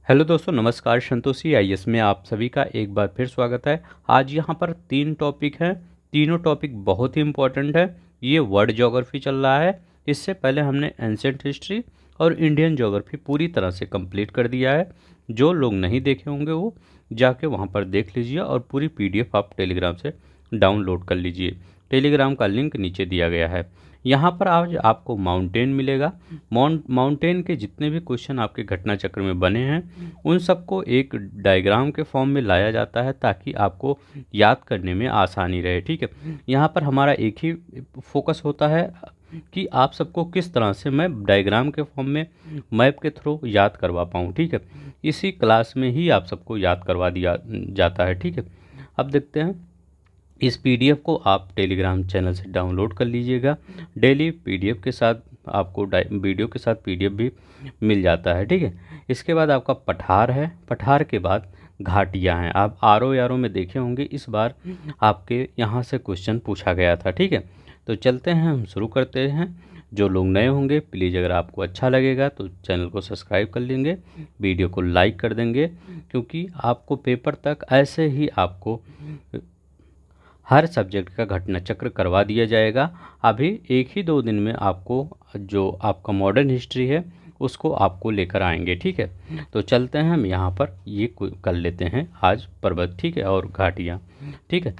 Hello दोस्तों, नमस्कार। Santoshi IAS में आप सभी का एक बार फिर स्वागत है। आज यहाँ पर 3 टॉपिक हैं। तीनों टॉपिक बहुत ही इम्पोर्टेंट है। ये वर्ल्ड ज्योग्राफी चल रहा है। इससे पहले हमने एंशिएंट हिस्ट्री और इंडियन ज्योग्राफी पूरी तरह से कंप्लीट कर दिया है। जो लोग नहीं देखे होंगे वो जाके वहाँ पर देख लीजिए और पूरी पीडीएफ आप टेलीग्राम से डाउनलोड कर लीजिए। टेलीग्राम का लिंक नीचे दिया गया है। यहाँ पर आज आपको माउंटेन मिलेगा। माउंटेन के जितने भी क्वेश्चन आपके घटना चक्र में बने हैं उन सबको एक डायग्राम के फॉर्म में लाया जाता है ताकि आपको याद करने में आसानी रहे। ठीक है, यहाँ पर हमारा एक ही फोकस होता है कि आप सबको किस तरह से मैं डायग्राम के फॉर्म में मैप के थ्रू याद करवा पाऊँ। ठीक है, इसी क्लास में ही आप सबको याद करवा दिया जाता है। ठीक है, अब देखते हैं। इस पीडीएफ को आप टेलीग्राम चैनल से डाउनलोड कर लीजिएगा। डेली पीडीएफ के साथ आपको वीडियो के साथ पीडीएफ भी मिल जाता है। ठीक है, इसके बाद आपका पठार है। पठार के बाद घाटियाँ हैं। आप आरओ यारो में देखे होंगे, इस बार आपके यहाँ से क्वेश्चन पूछा गया था। ठीक है, तो चलते हैं, हम शुरू करते हैं। जो लोग नए होंगे प्लीज़, अगर आपको अच्छा लगेगा तो चैनल को सब्सक्राइब कर लेंगे, वीडियो को लाइक कर देंगे, क्योंकि आपको पेपर तक ऐसे ही आपको हर सब्जेक्ट का घटना चक्र करवा दिया जाएगा। अभी 1 ही 2 दिन में आपको जो आपका मॉडर्न हिस्ट्री है उसको आपको लेकर आएंगे। ठीक है, तो चलते हैं, हम यहाँ पर ये कर लेते हैं आज पर्वत। ठीक है, और घाटियाँ। ठीक है,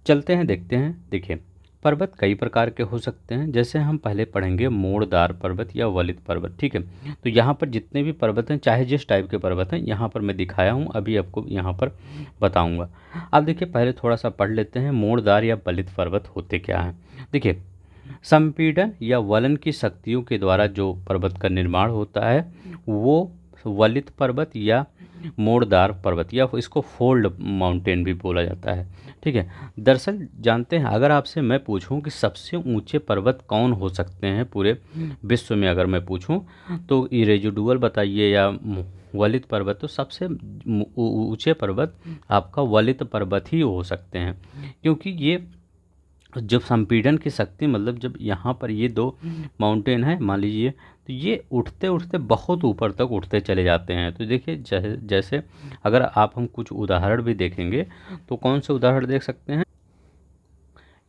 चलते हैं, देखते हैं। देखिए, पर्वत कई प्रकार के हो सकते हैं। जैसे हम पहले पढ़ेंगे मोड़दार पर्वत या वलित पर्वत। ठीक है, तो यहाँ पर जितने भी पर्वत हैं, चाहे जिस टाइप के पर्वत हैं, यहाँ पर मैं दिखाया हूँ, अभी आपको यहाँ पर बताऊँगा। अब देखिए, पहले थोड़ा सा पढ़ लेते हैं मोड़दार या वलित पर्वत होते क्या हैं। देखिए, संपीड़न या वलन की शक्तियों के द्वारा जो पर्वत का निर्माण होता है वो वलित पर्वत या मोड़दार पर्वत या इसको फोल्ड माउंटेन भी बोला जाता है। ठीक है, दरअसल जानते हैं, अगर आपसे मैं पूछूं कि सबसे ऊंचे पर्वत कौन हो सकते हैं पूरे विश्व में, अगर मैं पूछूं तो इरेजुडुअल बताइए या वलित पर्वत, तो सबसे ऊंचे पर्वत आपका वलित पर्वत ही हो सकते हैं। क्योंकि ये जब संपीड़न की शक्ति, मतलब जब यहाँ पर ये 2 माउंटेन है मान लीजिए, तो ये उठते उठते बहुत ऊपर तक उठते चले जाते हैं। तो देखिए, जैसे अगर आप हम कुछ उदाहरण भी देखेंगे तो कौन से उदाहरण देख सकते हैं।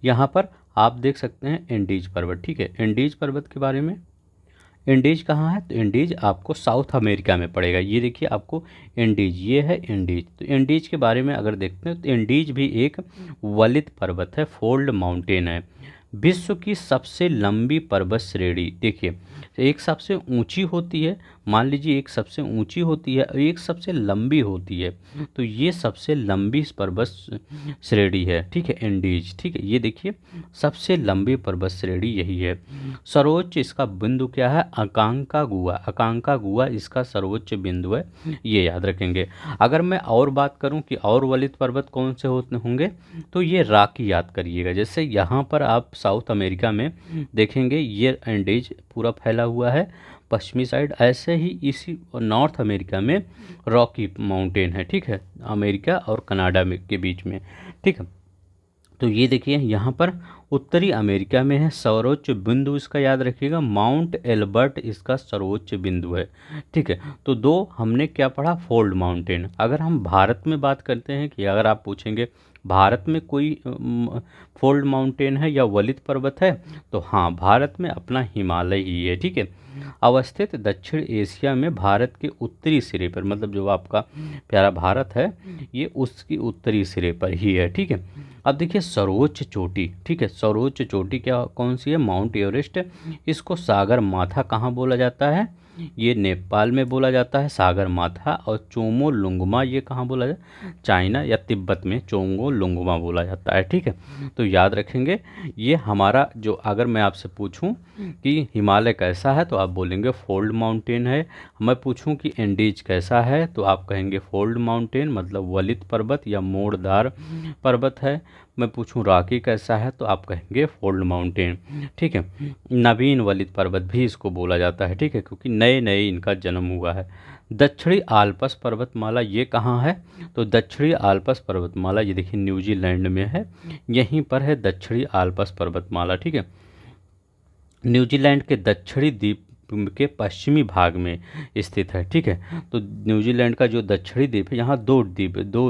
यहाँ पर आप देख सकते हैं एंडीज पर्वत। ठीक है, एंडीज पर्वत के बारे में, इंडीज कहाँ है, तो इंडीज आपको साउथ अमेरिका में पड़ेगा। ये देखिए आपको इंडीज, ये है इंडीज। तो इंडीज के बारे में अगर देखते हैं तो इंडीज भी एक वलित पर्वत है, फोल्ड माउंटेन है। विश्व की सबसे लंबी पर्वत श्रेणी, देखिए, एक सबसे ऊंची होती है, मान लीजिए एक सबसे ऊंची होती है और एक सबसे लंबी होती है। तो ये सबसे लंबी पर्वत श्रेणी है। ठीक है, एंडीज। ठीक है, ये देखिए सबसे लंबी पर्वत श्रेणी यही है। सर्वोच्च इसका बिंदु क्या है, अकांकागुआ। अकांकागुआ इसका सर्वोच्च बिंदु है, ये याद रखेंगे। अगर मैं और बात करूं कि और वलित पर्वत कौन से होते होंगे, तो ये रॉकी याद करिएगा। जैसे यहाँ पर आप साउथ अमेरिका में देखेंगे ये एंडीज पूरा फैला हुआ है पश्चिमी साइड, ऐसे ही इसी नॉर्थ अमेरिका में रॉकी माउंटेन है। ठीक है, अमेरिका और कनाडा में के बीच में। ठीक है, तो ये देखिए यहाँ पर उत्तरी अमेरिका में है। सर्वोच्च बिंदु इसका याद रखिएगा, माउंट एल्बर्ट इसका सर्वोच्च बिंदु है। ठीक है, तो 2 हमने क्या पढ़ा, फोल्ड माउंटेन। अगर हम भारत में बात करते हैं कि अगर आप पूछेंगे भारत में कोई फोल्ड माउंटेन है या वलित पर्वत है, तो हाँ, भारत में अपना हिमालय ही है। ठीक है, अवस्थित दक्षिण एशिया में भारत के उत्तरी सिरे पर, मतलब जो आपका प्यारा भारत है ये उसकी उत्तरी सिरे पर ही है। ठीक है, अब देखिए सर्वोच्च चोटी। ठीक है, सर्वोच्च चोटी क्या कौन सी है, माउंट एवरेस्ट। इसको सागर माथा कहाँ बोला जाता है, ये नेपाल में बोला जाता है सागर माथा। और चोमो लुंगमा ये कहाँ बोला जाता है, चाइना या तिब्बत में चोंगो लुंगमा बोला जाता है। ठीक है, तो याद रखेंगे। ये हमारा जो, अगर मैं आपसे पूछूं कि हिमालय कैसा है तो आप बोलेंगे फोल्ड माउंटेन है। मैं पूछूं कि एंडीज कैसा है तो आप कहेंगे फोल्ड माउंटेन, मतलब वलित पर्वत या मोड़दार पर्वत है। मैं पूछूं रॉकी कैसा है तो आप कहेंगे फोल्ड माउंटेन। ठीक है, नवीन वलित पर्वत भी इसको बोला जाता है। ठीक है, क्योंकि नए नए इनका जन्म हुआ है। दक्षिणी आल्प्स पर्वतमाला ये कहाँ है, तो दक्षिणी आल्प्स पर्वतमाला ये देखिए न्यूजीलैंड में है, यहीं पर है दक्षिणी आल्प्स पर्वतमाला। ठीक है, न्यूजीलैंड के दक्षिणी द्वीप के पश्चिमी भाग में स्थित है। ठीक है, तो न्यूजीलैंड का जो दक्षिणी द्वीप है, यहाँ दो द्वीप, दो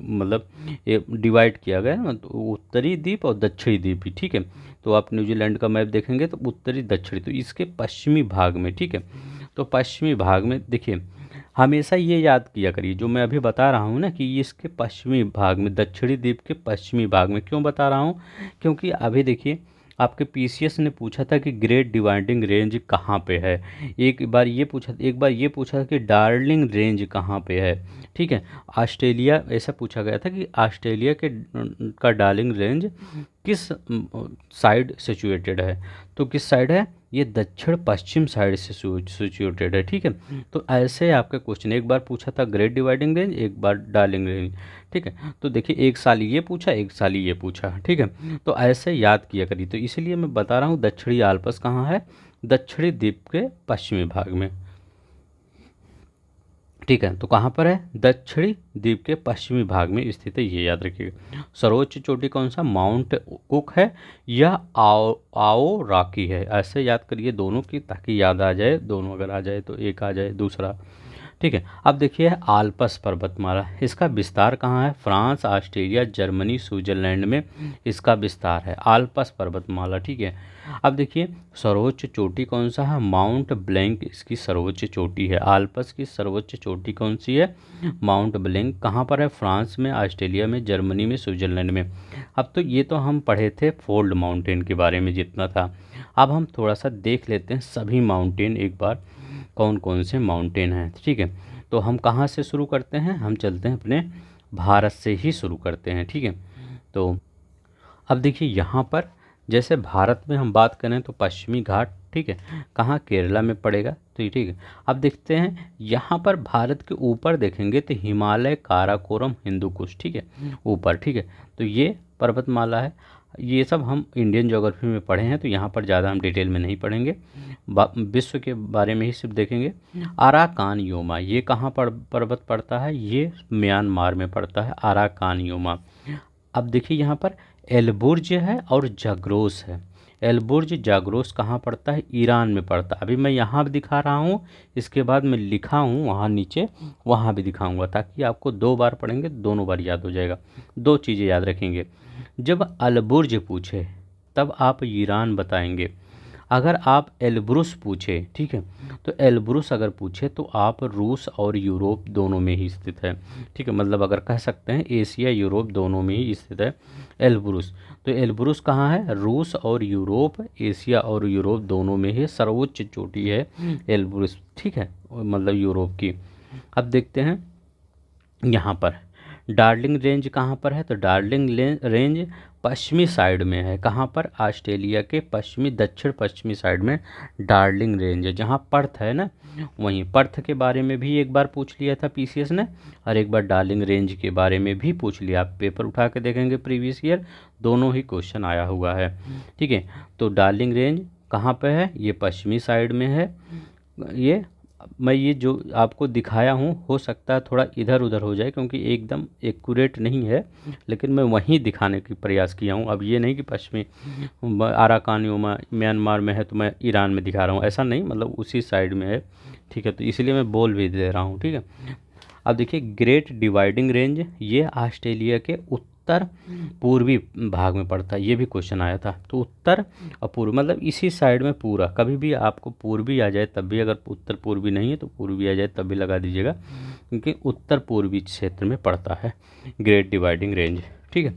मतलब ये डिवाइड किया गया है ना, तो उत्तरी द्वीप और दक्षिणी द्वीप। ठीक है, तो आप न्यूजीलैंड का मैप देखेंगे तो उत्तरी दक्षिणी, तो इसके पश्चिमी भाग में। ठीक है, तो पश्चिमी भाग में देखिए, हमेशा ये याद किया करिए जो मैं अभी बता रहा हूँ ना, कि ये इसके पश्चिमी भाग में, दक्षिणी द्वीप के पश्चिमी भाग में। क्यों बता रहा हूँ? क्योंकि अभी देखिए आपके पीसीएस ने पूछा था कि ग्रेट डिवाइडिंग रेंज कहाँ पे है। एक बार ये पूछा था कि डार्लिंग रेंज कहाँ पे है। ठीक है, ऑस्ट्रेलिया, ऐसा पूछा गया था कि ऑस्ट्रेलिया के का डार्लिंग रेंज किस साइड सिचुएटेड है। तो किस साइड है? ये दक्षिण पश्चिम साइड से सिचुएटेड है। ठीक है, तो ऐसे आपके क्वेश्चन, एक बार पूछा था ग्रेट डिवाइडिंग रेंज, एक बार डार्लिंग रेंज। ठीक है, तो देखिए एक साल ये पूछा, एक साल ये पूछा। ठीक है, तो ऐसे याद किया करिए। तो इसलिए मैं बता रहा हूँ दक्षिणी आल्प्स कहाँ है, दक्षिणी द्वीप के पश्चिमी भाग में। ठीक है, तो कहाँ पर है? दक्षिणी द्वीप के पश्चिमी भाग में स्थित है, ये याद रखिएगा। सर्वोच्च चोटी कौन सा? माउंट कुक है या आओ रॉकी है। ऐसे याद करिए दोनों की, ताकि याद आ जाए। दोनों अगर आ जाए तो एक आ जाए दूसरा। ठीक है, अब देखिए आल्प्स पर्वतमाला, इसका विस्तार कहाँ है? फ्रांस, ऑस्ट्रेलिया, जर्मनी, स्विट्जरलैंड में इसका विस्तार है, आल्प्स पर्वतमाला। ठीक है, अब देखिए सर्वोच्च चोटी कौन सा है? माउंट ब्लैंक इसकी सर्वोच्च चोटी है। आल्प्स की सर्वोच्च चोटी कौन सी है? Mount blank. कहाँ पर है? फ्रांस में, ऑस्ट्रेलिया में, जर्मनी में, स्विट्जरलैंड में। अब तो ये तो हम पढ़े थे फोल्ड माउंटेन के बारे में जितना था। अब हम थोड़ा सा देख लेते हैं सभी माउंटेन एक बार, कौन कौन से माउंटेन हैं। ठीक है, तो हम कहाँ से शुरू करते हैं? हम चलते हैं अपने भारत से ही शुरू करते हैं। ठीक है, तो अब देखिए यहाँ पर जैसे भारत में हम बात करें तो पश्चिमी घाट, ठीक है, कहाँ? केरला में पड़ेगा। तो ये ठीक है, अब देखते हैं यहाँ पर भारत के ऊपर देखेंगे तो हिमालय, काराकोरम, हिंदू कुश। ठीक है, ऊपर। ठीक है, तो ये पर्वतमाला है। ये सब हम इंडियन ज्योग्राफी में पढ़े हैं, तो यहाँ पर ज़्यादा हम डिटेल में नहीं पढ़ेंगे, विश्व के बारे में ही सिर्फ देखेंगे। अराकान योमा, ये कहाँ पर पर्वत पड़ता है? ये म्यांमार में पड़ता है, अराकान योमा। अब देखिए यहाँ पर एलबुर्ज है और जाग्रोस है। एलबुर्ज, जाग्रोस कहाँ पड़ता है? ईरान में पड़ता है। अभी मैं यहाँ भी दिखा रहा हूँ, इसके बाद मैं लिखा हूँ वहाँ नीचे, वहाँ भी दिखाऊंगा, ताकि आपको 2 बार पढ़ेंगे दोनों बार याद हो जाएगा। 2 चीज़ें याद रखेंगे, जब अलबुर्ज पूछे तब आप ईरान बताएंगे। अगर आप एल्ब्रुस पूछे, ठीक है, तो एल्ब्रुस अगर पूछे तो आप रूस और यूरोप दोनों में ही स्थित है। ठीक है, मतलब अगर कह सकते हैं एशिया यूरोप दोनों में ही स्थित है एल्ब्रुस। तो एल्ब्रुस कहाँ है? रूस और यूरोप, एशिया और यूरोप दोनों में ही सर्वोच्च चोटी है एल्ब्रुस। ठीक है, मतलब यूरोप की। अब देखते हैं यहाँ पर डार्लिंग रेंज कहाँ पर है? तो डार्लिंग रेंज पश्चिमी साइड में है। कहाँ पर? ऑस्ट्रेलिया के पश्चिमी, दक्षिण पश्चिमी साइड में डार्लिंग रेंज है, जहाँ पर्थ है ना, वहीं। पर्थ के बारे में भी एक बार पूछ लिया था पीसीएस ने, और एक बार डार्लिंग रेंज के बारे में भी पूछ लिया। आप पेपर उठा के देखेंगे प्रीवियस ईयर, दोनों ही क्वेश्चन आया हुआ है। ठीक है, तो डार्लिंग रेंज कहाँ पर है? ये पश्चिमी साइड में है। ये मैं ये जो आपको दिखाया हूँ, हो सकता है थोड़ा इधर उधर हो जाए, क्योंकि एकदम एक्यूरेट नहीं है, लेकिन मैं वहीं दिखाने की प्रयास किया हूँ। अब ये नहीं कि पश्चिमी अराकान योमा म्यांमार में है तो मैं ईरान में दिखा रहा हूँ, ऐसा नहीं, मतलब उसी साइड में है। ठीक है, तो इसलिए मैं बोल भी दे रहा हूँ। ठीक है, अब देखिए ग्रेट डिवाइडिंग रेंज, ये ऑस्ट्रेलिया के उत्तर पूर्वी भाग में पड़ता है। ये भी क्वेश्चन आया था, तो उत्तर और पूर्व मतलब इसी साइड में पूरा। कभी भी आपको पूर्वी आ जाए तब भी, अगर उत्तर पूर्वी नहीं है तो पूर्वी आ जाए तब भी लगा दीजिएगा, क्योंकि उत्तर पूर्वी क्षेत्र में पड़ता है ग्रेट डिवाइडिंग रेंज। ठीक है,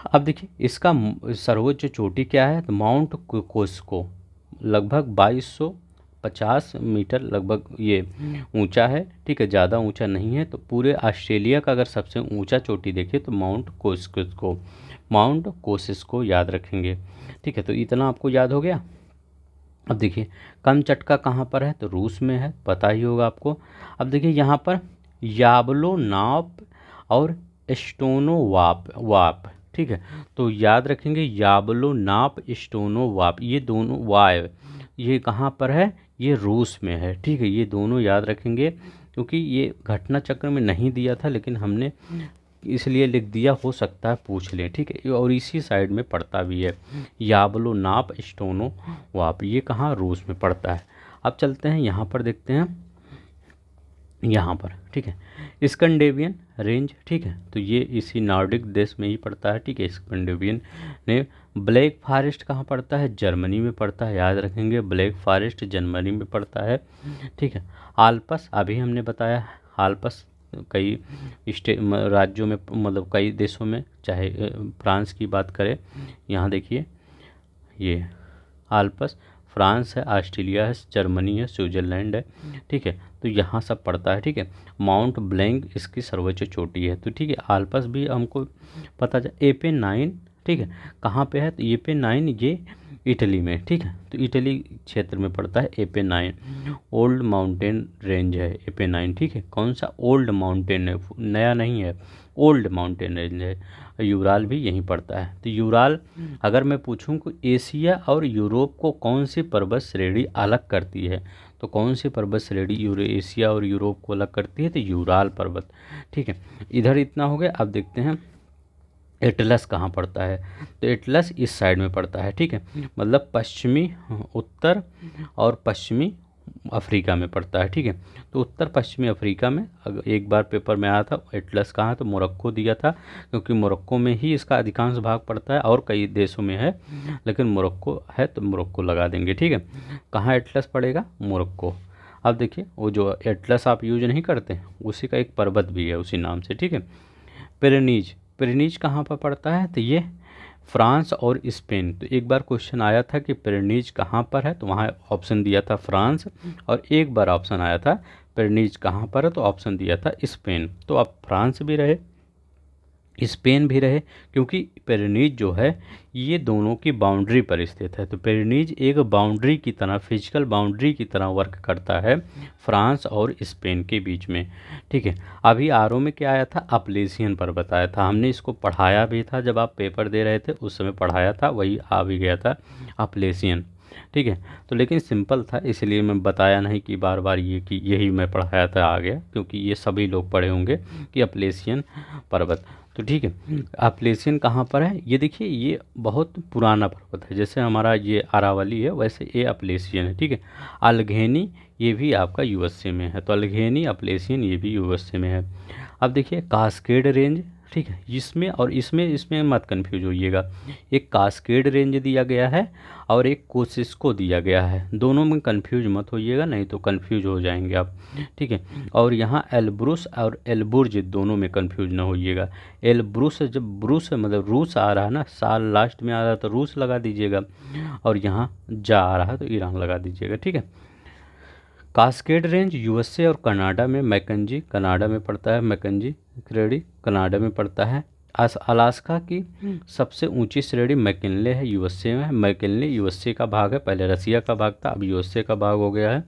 अब देखिए इसका सर्वोच्च चोटी क्या है? तो माउंट कोस्को, लगभग 2250 मीटर लगभग ये ऊंचा है। ठीक है, ज़्यादा ऊंचा नहीं है। तो पूरे ऑस्ट्रेलिया का अगर सबसे ऊंचा चोटी देखिए तो माउंट कोसिस्को याद रखेंगे। ठीक है, तो इतना आपको याद हो गया। अब देखिए कमचटका कहाँ पर है? तो रूस में है, पता ही होगा आपको। अब देखिए यहाँ पर याबलो नाप और स्टोनो वाप। ठीक है, तो याद रखेंगे याबलो नाप, स्टोनो वाप, ये दोनों वाय, ये कहाँ पर है? ये रूस में है। ठीक है, ये दोनों याद रखेंगे, क्योंकि ये घटना चक्र में नहीं दिया था, लेकिन हमने इसलिए लिख दिया, हो सकता है पूछ लें। ठीक है, और इसी साइड में पड़ता भी है, याबलो नाप, स्टोनो वाप, ये कहाँ? रूस में पड़ता है। अब चलते हैं यहाँ पर, देखते हैं यहाँ पर, ठीक है, स्कैंडिनेवियन रेंज, ठीक है, तो ये इसी नॉर्डिक देश में ही पड़ता है, ठीक है, स्कैंडिनेवियन ने। ब्लैक फॉरेस्ट कहाँ पड़ता है? जर्मनी में पड़ता है, याद रखेंगे, ब्लैक फॉरेस्ट जर्मनी में पड़ता है, ठीक है। आल्प्स अभी हमने बताया, आल्प्स कई राज्यों में, मतलब कई देशों में, चाहे फ्रांस की बात करें, यहाँ देखिए ये आल्प्स फ्रांस है, ऑस्ट्रेलिया है, जर्मनी है, स्विट्ज़रलैंड है, ठीक है, तो यहाँ सब पड़ता है, ठीक है। माउंट ब्लैंक इसकी सर्वोच्च चोटी है, तो ठीक है, आल्प्स भी हमको पता चला। AP9, ठीक है, कहाँ पे है? तो AP9 ये इटली में, ठीक है, तो इटली क्षेत्र में पड़ता है AP9। ओल्ड माउंटेन रेंज है AP9, ठीक है, कौन सा? ओल्ड माउंटेन है, नया नहीं है, ओल्ड माउंटेन रेंज है। यूराल भी यहीं पड़ता है। तो यूराल, अगर मैं पूछूं कि एशिया और यूरोप को कौन सी पर्वत श्रेणी अलग करती है, तो कौन सी पर्वत श्रेणी एशिया और यूरोप को अलग करती है? तो यूराल पर्वत, ठीक है। इधर इतना हो गया। अब देखते हैं एटलस कहाँ पड़ता है। तो एटलस इस साइड में पड़ता है, ठीक है, मतलब पश्चिमी, उत्तर और पश्चिमी अफ्रीका में पड़ता है, ठीक है। तो उत्तर पश्चिमी अफ्रीका में, अगर एक बार पेपर में आया था एटलस कहाँ, तो मोरक्को दिया था, क्योंकि मोरक्को में ही इसका अधिकांश भाग पड़ता है, और कई देशों में है, लेकिन मोरक्को है तो मोरक्को लगा देंगे, ठीक है। कहाँ एटलस पड़ेगा? मोरक्को। अब देखिए, वो जो एटलस आप यूज नहीं करते, उसी का एक पर्वत भी है उसी नाम से, ठीक है। पिरेनीज, पिरेनीज कहाँ पर पड़ता है? तो ये फ्रांस और स्पेन। तो एक बार क्वेश्चन आया था कि पिरेनीज कहाँ पर है, तो वहाँ ऑप्शन दिया था फ्रांस, और एक बार ऑप्शन आया था पिरेनीज कहाँ पर है, तो ऑप्शन दिया था स्पेन। तो अब फ्रांस भी रहे, स्पेन भी रहे, क्योंकि पिरेनीज जो है ये दोनों की बाउंड्री पर स्थित है। तो पिरेनीज एक बाउंड्री की तरह, फिजिकल बाउंड्री की तरह वर्क करता है फ्रांस और स्पेन के बीच में, ठीक है। अभी आरओ में क्या आया था? अपलेशियन पर्वत आया था, हमने इसको पढ़ाया भी था, जब आप पेपर दे रहे थे उस समय पढ़ाया था, वही आ भी गया था अपलेशियन, ठीक है। तो लेकिन सिंपल था, इसलिए मैं बताया नहीं कि बार बार ये कि यही मैं पढ़ाया था आ गया, क्योंकि ये सभी लोग पढ़े होंगे कि अपलेशियन पर्वत। तो ठीक है, अपलेशियन कहाँ पर है? ये देखिए, ये बहुत पुराना पर्वत है, जैसे हमारा ये अरावली है वैसे ये अपलेशियन है, ठीक है। अल्घेनी ये भी आपका यूएसए में है, तो अल्घेनी अपलेशियन ये भी यूएसए में है। अब देखिए कास्केड रेंज, ठीक है, इसमें और इसमें इसमें मत कंफ्यूज होइएगा, एक कास्केड रेंज दिया गया है और एक कोसिस्को दिया गया है, दोनों में कंफ्यूज मत होइएगा, नहीं तो कंफ्यूज हो जाएंगे आप, ठीक है। और यहाँ एलब्रुस और एलबुर्ज दोनों में कंफ्यूज ना होइएगा। एलब्रुस, जब ब्रुस मतलब रूस आ रहा है ना, साल लास्ट में आ रहा है तो रूस लगा दीजिएगा, और यहाँ जा आ रहा है तो ईरान लगा दीजिएगा, ठीक है। कास्केड रेंज यूएसए और कनाडा में, मैकेंजी कनाडा में पड़ता है, मैकेंजी श्रेणी कनाडा में पड़ता है। अलास्का की सबसे ऊंची श्रेणी मैकिनले है, यूएसए में है। मैकिनले यूएसए का भाग है, पहले रसिया का भाग था, अब यूएसए का भाग हो गया है।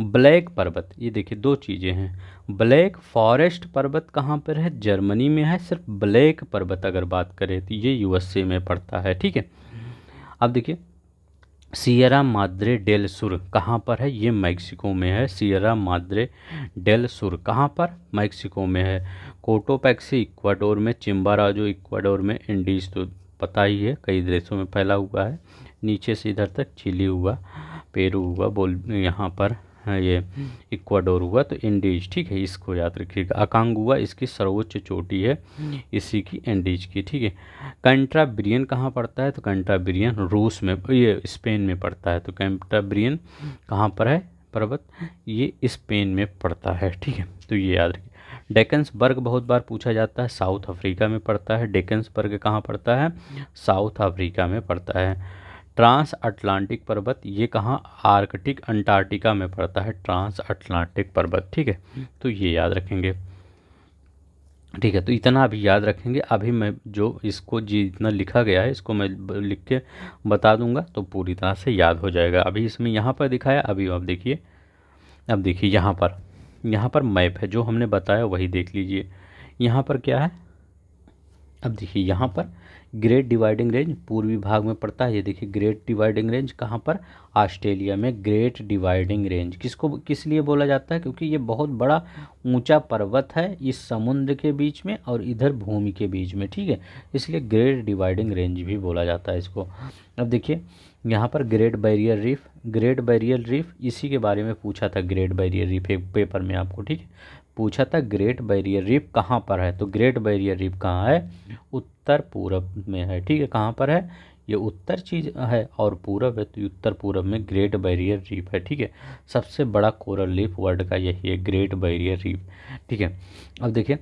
ब्लैक पर्वत, ये देखिए दो चीज़ें हैं, ब्लैक फॉरेस्ट पर्वत कहाँ पर है? जर्मनी में है। सिर्फ ब्लैक पर्वत अगर बात करें तो ये यूएसए में पड़ता है, ठीक है। अब देखिए सियरा माद्रे डेल सुर कहाँ पर है? ये मैक्सिको में है। सियरा माद्रे डेल सुर कहाँ पर? मैक्सिको में है। कोटोपैक्सी इक्वाडोर में, चिम्बाराजो इक्वाडोर में, इंडीज तो पता ही है कई देशों में फैला हुआ है, नीचे से इधर तक चिली हुआ, पेरू हुआ, बोल यहाँ पर ये इक्वाडोर हुआ, तो इंडीज, ठीक है, इसको याद रखिएगा। अकांगुआ इसकी सर्वोच्च चोटी है इसी की, इंडीज की, ठीक है। कैंटाब्रियन कहाँ पड़ता है? तो कैंटाब्रियन रूस में, ये स्पेन में पड़ता है। तो कैंटाब्रियन कहाँ पर है पर्वत? ये स्पेन में पड़ता है, ठीक है, तो ये याद रखिए। डेकन्सबर्ग बहुत बार पूछा जाता है, साउथ अफ्रीका में पड़ता है। डेकन्सबर्ग कहाँ पड़ता है? साउथ अफ्रीका में पड़ता है। ट्रांस अटलांटिक पर्वत ये कहाँ? आर्कटिक अंटार्कटिका में पड़ता है ट्रांस अटलांटिक पर्वत, ठीक है, तो ये याद रखेंगे, ठीक है। तो इतना अभी याद रखेंगे। अभी मैं जो इसको जितना लिखा गया है इसको मैं लिख के बता दूंगा तो पूरी तरह से याद हो जाएगा। अभी इसमें यहाँ पर दिखाया, अभी आप देखिए, अब देखिए यहाँ पर मैप है, जो हमने बताया वही देख लीजिए। यहाँ पर क्या है? अब देखिए यहाँ पर ग्रेट डिवाइडिंग रेंज पूर्वी भाग में पड़ता है। ये देखिए ग्रेट डिवाइडिंग रेंज कहाँ पर, ऑस्ट्रेलिया में ग्रेट डिवाइडिंग रेंज किसको किस लिए बोला जाता है, क्योंकि ये बहुत बड़ा ऊंचा पर्वत है इस समुद्र के बीच में और इधर भूमि के बीच में, ठीक है, इसलिए ग्रेट डिवाइडिंग रेंज भी बोला जाता है इसको। अब देखिए यहाँ पर great barrier reef, great barrier reef इसी के बारे में पूछा था, ग्रेट बैरियर रीफ एक पेपर में आपको, ठीक है, पूछा था ग्रेट बैरियर रीफ कहाँ पर है, तो ग्रेट बैरियर रीफ कहाँ है, उत्तर पूरब में है, ठीक है, कहाँ पर है, ये उत्तर चीज़ है और पूरब है, तो उत्तर पूरब में ग्रेट बैरियर रीफ है, ठीक है, सबसे बड़ा कोरल रीफ वर्ल्ड का यही है, ग्रेट बैरियर रीफ, ठीक है। अब देखिए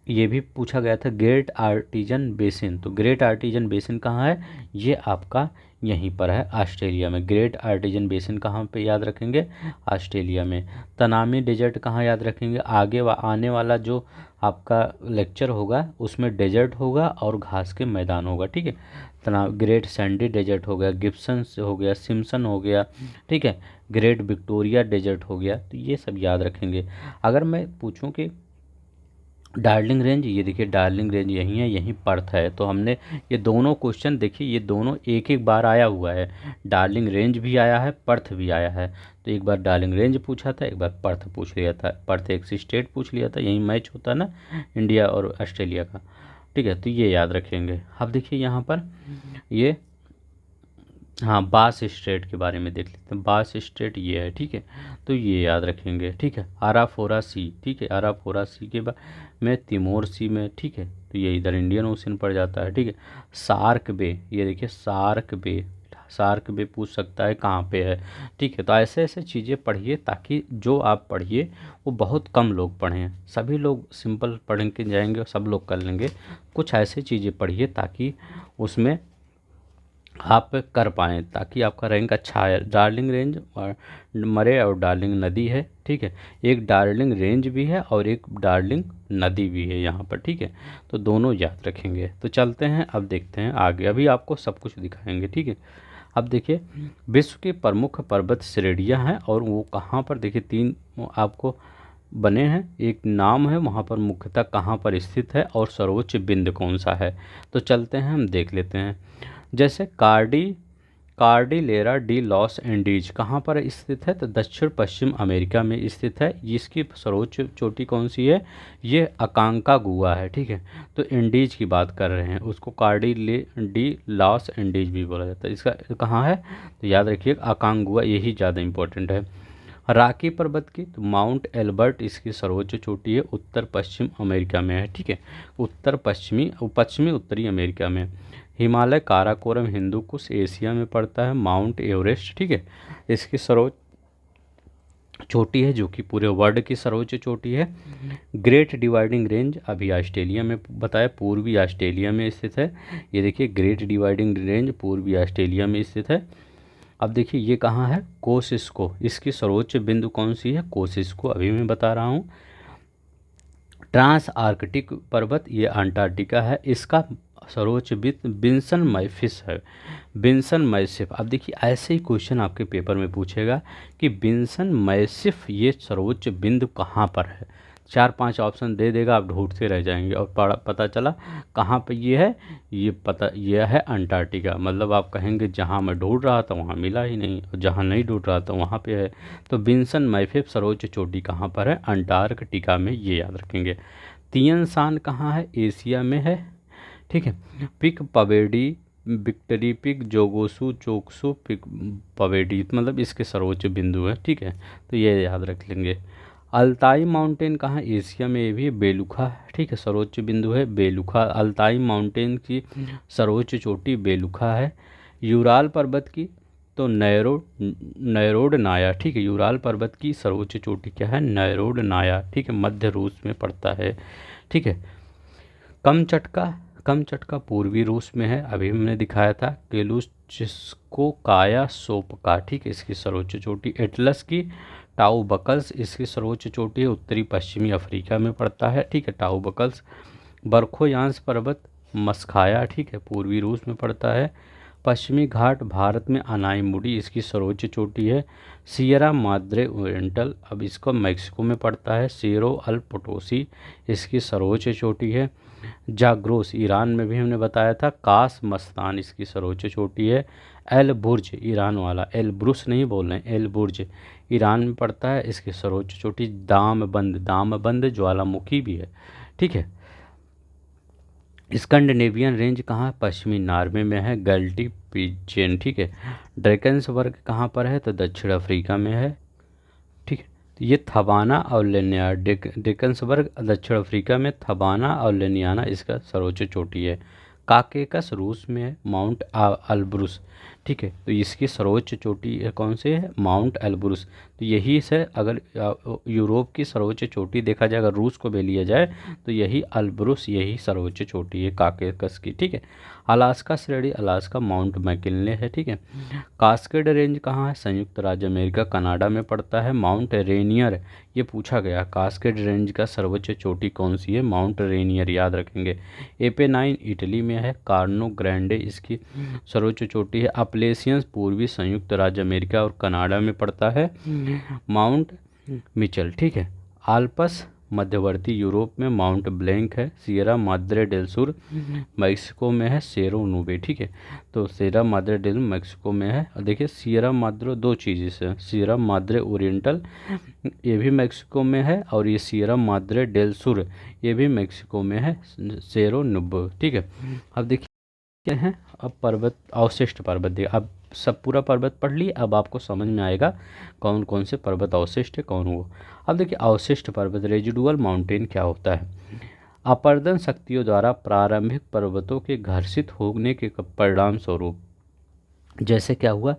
ये भी पूछा गया था ग्रेट आर्टिजन बेसिन, तो ग्रेट आर्टिजन बेसिन कहाँ है, ये आपका यहीं पर है ऑस्ट्रेलिया में। ग्रेट आर्टिजन बेसिन कहाँ पे याद रखेंगे, ऑस्ट्रेलिया में। तनामी डेजर्ट कहाँ याद रखेंगे, आगे आने वाला जो आपका लेक्चर होगा उसमें डेजर्ट होगा और घास के मैदान होगा, ठीक है। ग्रेट सैंडी डेजर्ट हो गया, गिब्सन हो गया, सिम्सन हो गया, ठीक है, ग्रेट विक्टोरिया डेजर्ट हो गया, तो ये सब याद रखेंगे। अगर मैं पूछूं कि डार्लिंग रेंज, ये देखिए डार्लिंग रेंज यहीं है, यहीं पर्थ है, तो हमने ये दोनों क्वेश्चन देखिए ये दोनों एक एक बार आया हुआ है, डार्लिंग रेंज भी आया है, पर्थ भी आया है, तो एक बार डार्लिंग रेंज पूछा था, एक बार पर्थ पूछ लिया था, पर्थ एक स्टेट पूछ लिया था, यहीं मैच होता ना इंडिया और ऑस्ट्रेलिया का, ठीक है, तो ये याद रखेंगे। अब देखिए यहाँ पर ये हाँ बास स्ट्रेट के बारे में देख लेते हैं, बास स्ट्रेट ये है, ठीक है, तो ये याद रखेंगे, ठीक है। आराफोरा सी, ठीक है, आराफोरा सी के बाद में तिमोर सी में, ठीक है, तो ये इधर इंडियन ओशन पड़ जाता है, ठीक है। सार्क बे, ये देखिए सार्क बे, सार्क बे पूछ सकता है कहाँ पे है, ठीक है, तो ऐसे ऐसे चीज़ें पढ़िए ताकि जो आप पढ़िए वो बहुत कम लोग पढ़ें, सभी लोग सिंपल पढ़ के जाएंगे और सब लोग कर लेंगे, कुछ ऐसे चीज़ें पढ़िए ताकि उसमें आप कर पाएँ, ताकि आपका रैंक अच्छा आए। डार्लिंग रेंज और मरे और डार्लिंग नदी है, ठीक है, एक डार्लिंग रेंज भी है और एक डार्लिंग नदी भी है यहाँ पर, ठीक है, तो दोनों याद रखेंगे। तो चलते हैं अब देखते हैं आगे, अभी आपको सब कुछ दिखाएंगे, ठीक है। अब देखिए विश्व की प्रमुख पर्वत श्रेणियाँ हैं और वो कहाँ पर, देखिए 3 आपको बने हैं, एक नाम है वहाँ पर मुख्यतः कहाँ पर स्थित है और सर्वोच्च बिंदु कौन सा है, तो चलते हैं हम देख लेते हैं। जैसे कार्डिलेरा डी लॉस एंडीज कहाँ पर स्थित है, तो दक्षिण पश्चिम अमेरिका में स्थित है, इसकी सर्वोच्च चोटी कौन सी है, ये अकांकागुआ है, ठीक है, तो एंडीज की बात कर रहे हैं, उसको कार्डिले डी लॉस एंडीज भी बोला जाता है, इसका कहाँ है, तो याद रखिए अकांगुआ, यही ज़्यादा इंपॉर्टेंट है। रॉकी पर्वत की, तो माउंट एल्बर्ट इसकी सर्वोच्च चोटी है, उत्तर पश्चिम अमेरिका में है, ठीक है, उत्तर पश्चिमी उत्तरी अमेरिका में। हिमालय काराकोरम हिंदू कुश एशिया में पड़ता है, माउंट एवरेस्ट, ठीक है, इसकी सर्वोच्च चोटी है जो कि पूरे वर्ल्ड की सर्वोच्च चोटी है। ग्रेट डिवाइडिंग रेंज अभी ऑस्ट्रेलिया में बताया, पूर्वी ऑस्ट्रेलिया में स्थित है, ये देखिए ग्रेट डिवाइडिंग रेंज पूर्वी ऑस्ट्रेलिया में स्थित है। अब देखिए ये कहाँ है, कोसिस्को, इसकी सर्वोच्च बिंदु कौन सी है, कोसिस्को, अभी मैं बता रहा हूँ। ट्रांस आर्कटिक पर्वत ये अंटार्कटिका है, इसका सर्वोच्च बिंदु बिन्सन मैफिस है, बिन्सन मैसिफ। अब देखिए ऐसे ही क्वेश्चन आपके पेपर में पूछेगा कि बिन्सन मैसिफ ये सर्वोच्च बिंदु कहाँ पर है, 4-5 ऑप्शन दे देगा, आप ढूंढते रह जाएंगे और पता चला कहाँ पे ये है, ये है अंटार्कटिका, मतलब आप कहेंगे जहाँ मैं ढूंढ रहा था वहाँ मिला ही नहीं और जहाँ नहीं ढूंढ रहा था वहाँ पे है, तो बिन्सन मैफिफ सर्वोच्च चोटी कहाँ पर है, अंटार्कटिका में, ये याद रखेंगे। तियन शान कहाँ है, एशिया में है, ठीक है। पिक पवेडी, विक्टरी पिक, जोगोसू चोक्सू पिक पवेडी, मतलब इसके सर्वोच्च बिंदु है, ठीक है, तो ये याद रख लेंगे। अल्ताई माउंटेन कहाँ, एशिया में, ये भी बेलुखा, ठीक है, सर्वोच्च बिंदु है बेलुखा, अल्ताई माउंटेन की सर्वोच्च चोटी बेलुखा है। यूराल पर्वत की, तो नैरोड नाया, ठीक है, यूराल पर्वत की सर्वोच्च चोटी क्या है, नैरोड नाया, ठीक है, मध्य रूस में पड़ता है, ठीक है। कमचटका पूर्वी रूस में है, अभी हमने दिखाया था। केलुचिस्को काया सोपका, ठीक है, इसकी सर्वोच्च चोटी। एटलस की टाउ बकल्स, इसकी सर्वोच्च चोटी है, उत्तरी पश्चिमी अफ्रीका में पड़ता है, ठीक है, टाउ बकल्स। बरखोयांस पर्वत मस्खाया, ठीक है, पूर्वी रूस में पड़ता है। पश्चिमी घाट भारत में अनाईमुडी इसकी सर्वोच्च चोटी है। सियरा माद्रे ओरिएंटल, अब इसको मैक्सिको में पड़ता है। सेरो अल पोटोसी इसकी सर्वोच्च चोटी है। जाग्रोस ईरान में भी हमने बताया था। कास मस्तान इसकी सर्वोच्च चोटी है। एल बुर्ज ईरान वाला, एल ब्रुस नहीं बोल रहे हैं, एल बुर्ज ईरान में पड़ता है, इसकी सर्वोच्च चोटी। दामबंद ज्वालामुखी भी है, ठीक है। स्कैंडिनेवियन रेंज कहाँ है? पश्चिमी नॉर्वे में है, गल्टी पिजेन, ठीक है। ड्रैकेंसबर्ग कहाँ पर है? तो दक्षिण अफ्रीका में है, ठीक है। तो ये थबाना और लेनिया, ड्रैकेंसबर्ग दक्षिण अफ्रीका में, थबाना और लेनियाना इसका सर्वोच्च चोटी है। काकेकस रूस में है, माउंट एल्ब्रुस, ठीक है। तो इसकी सर्वोच्च चोटी कौन सी है? Mount Elbrus. तो यही से अगर यूरोप की सर्वोच्च चोटी देखा जाए, अगर रूस को भी लिया जाए तो यही एल्ब्रुस, यही सर्वोच्च चोटी है काकेकस की, ठीक है। अलास्का श्रेणी, अलास्का माउंट मैकिनले है, ठीक है। कास्केड रेंज कहाँ है? संयुक्त राज्य अमेरिका कनाडा में पड़ता है। माउंट रेनियर, ये पूछा गया, कास्केड रेंज का सर्वोच्च चोटी कौन सी है? माउंट रेनियर, याद रखेंगे। एपेनाइन इटली में है। कार्नो ग्रैंडे इसकी सर्वोच्च चोटी है। अपलेशियंस पूर्वी संयुक्त राज्य अमेरिका और कनाडा में पड़ता है। माउंट मिचेल, ठीक है। आल्पस मध्यवर्ती यूरोप में, माउंट ब्लैंक है। सियरा माद्रे डेल सुर मैक्सिको में है। सेरो नूबे, ठीक है। तो सियरा माद्रे डेल मैक्सिको में है। और देखिए सियरा माद्रे दो चीज़ें से, सियरा माद्रे ओरिएंटल ये भी मैक्सिको में है, और ये सियरा माद्रे डेल सुर ये भी मैक्सिको में है। सेरो नूबे, ठीक है। अब देखिए क्या है, अब पर्वत, अवशिष्ट पर्वत देखिए। अब सब पूरा पर्वत पढ़ लिए, अब आपको समझ में आएगा कौन कौन से पर्वत अवशिष्ट है, कौन वो। अब देखिए अवशिष्ट पर्वत, रेजिडुअल माउंटेन क्या होता है? अपर्दन शक्तियों द्वारा प्रारंभिक पर्वतों के घर्षित होने के परिणाम स्वरूप, जैसे क्या हुआ,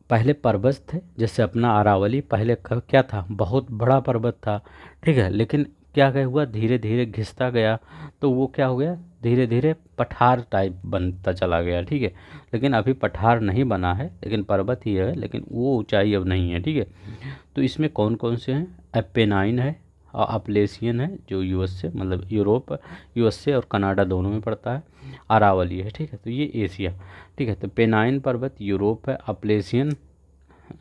पहले पर्वत थे, जैसे अपना अरावली पहले क्या था? बहुत बड़ा पर्वत था, ठीक है। लेकिन क्या क्या हुआ, धीरे धीरे घिसता गया, तो वो क्या हो गया, धीरे धीरे पठार टाइप बनता चला गया, ठीक है। लेकिन अभी पठार नहीं बना है, लेकिन पर्वत ही है, लेकिन वो ऊंचाई अब नहीं है, ठीक है। तो इसमें कौन कौन से हैं? एपेनाइन है और अपलेशियन है, जो यूएस से, मतलब यूरोप, यूएसए और कनाडा दोनों में पड़ता है। अरावली है, ठीक है। तो ये एशिया, ठीक है। तो पेनाइन पर्वत यूरोप है। अपलेशियन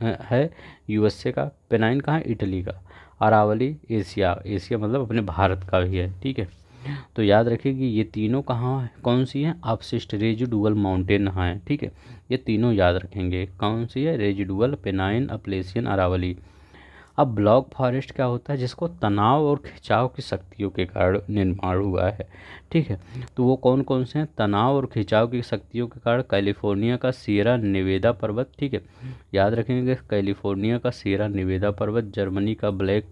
है यूएसए का। पेनाइन कहाँ है? इटली का। अरावली एशिया, एशिया मतलब अपने भारत का भी है, ठीक है। तो याद रखिए कि ये तीनों कहाँ है, कौन सी हैं? अपशिष्ट रेजिडुअल माउंटेन हैं, ठीक है। ये तीनों याद रखेंगे, कौन सी है? Residual, Pennine, Appalachian, Aravalli. अब ब्लॉक फॉरेस्ट क्या होता है? जिसको तनाव और खिंचाव की शक्तियों के कारण निर्माण हुआ है, ठीक है। तो वो कौन कौन से हैं? तनाव और खिंचाव की शक्तियों के कारण कैलिफोर्निया का सियरा नेवेदा पर्वत, ठीक है। याद रखेंगे कैलिफोर्निया का सियरा नेवेदा पर्वत, जर्मनी का ब्लैक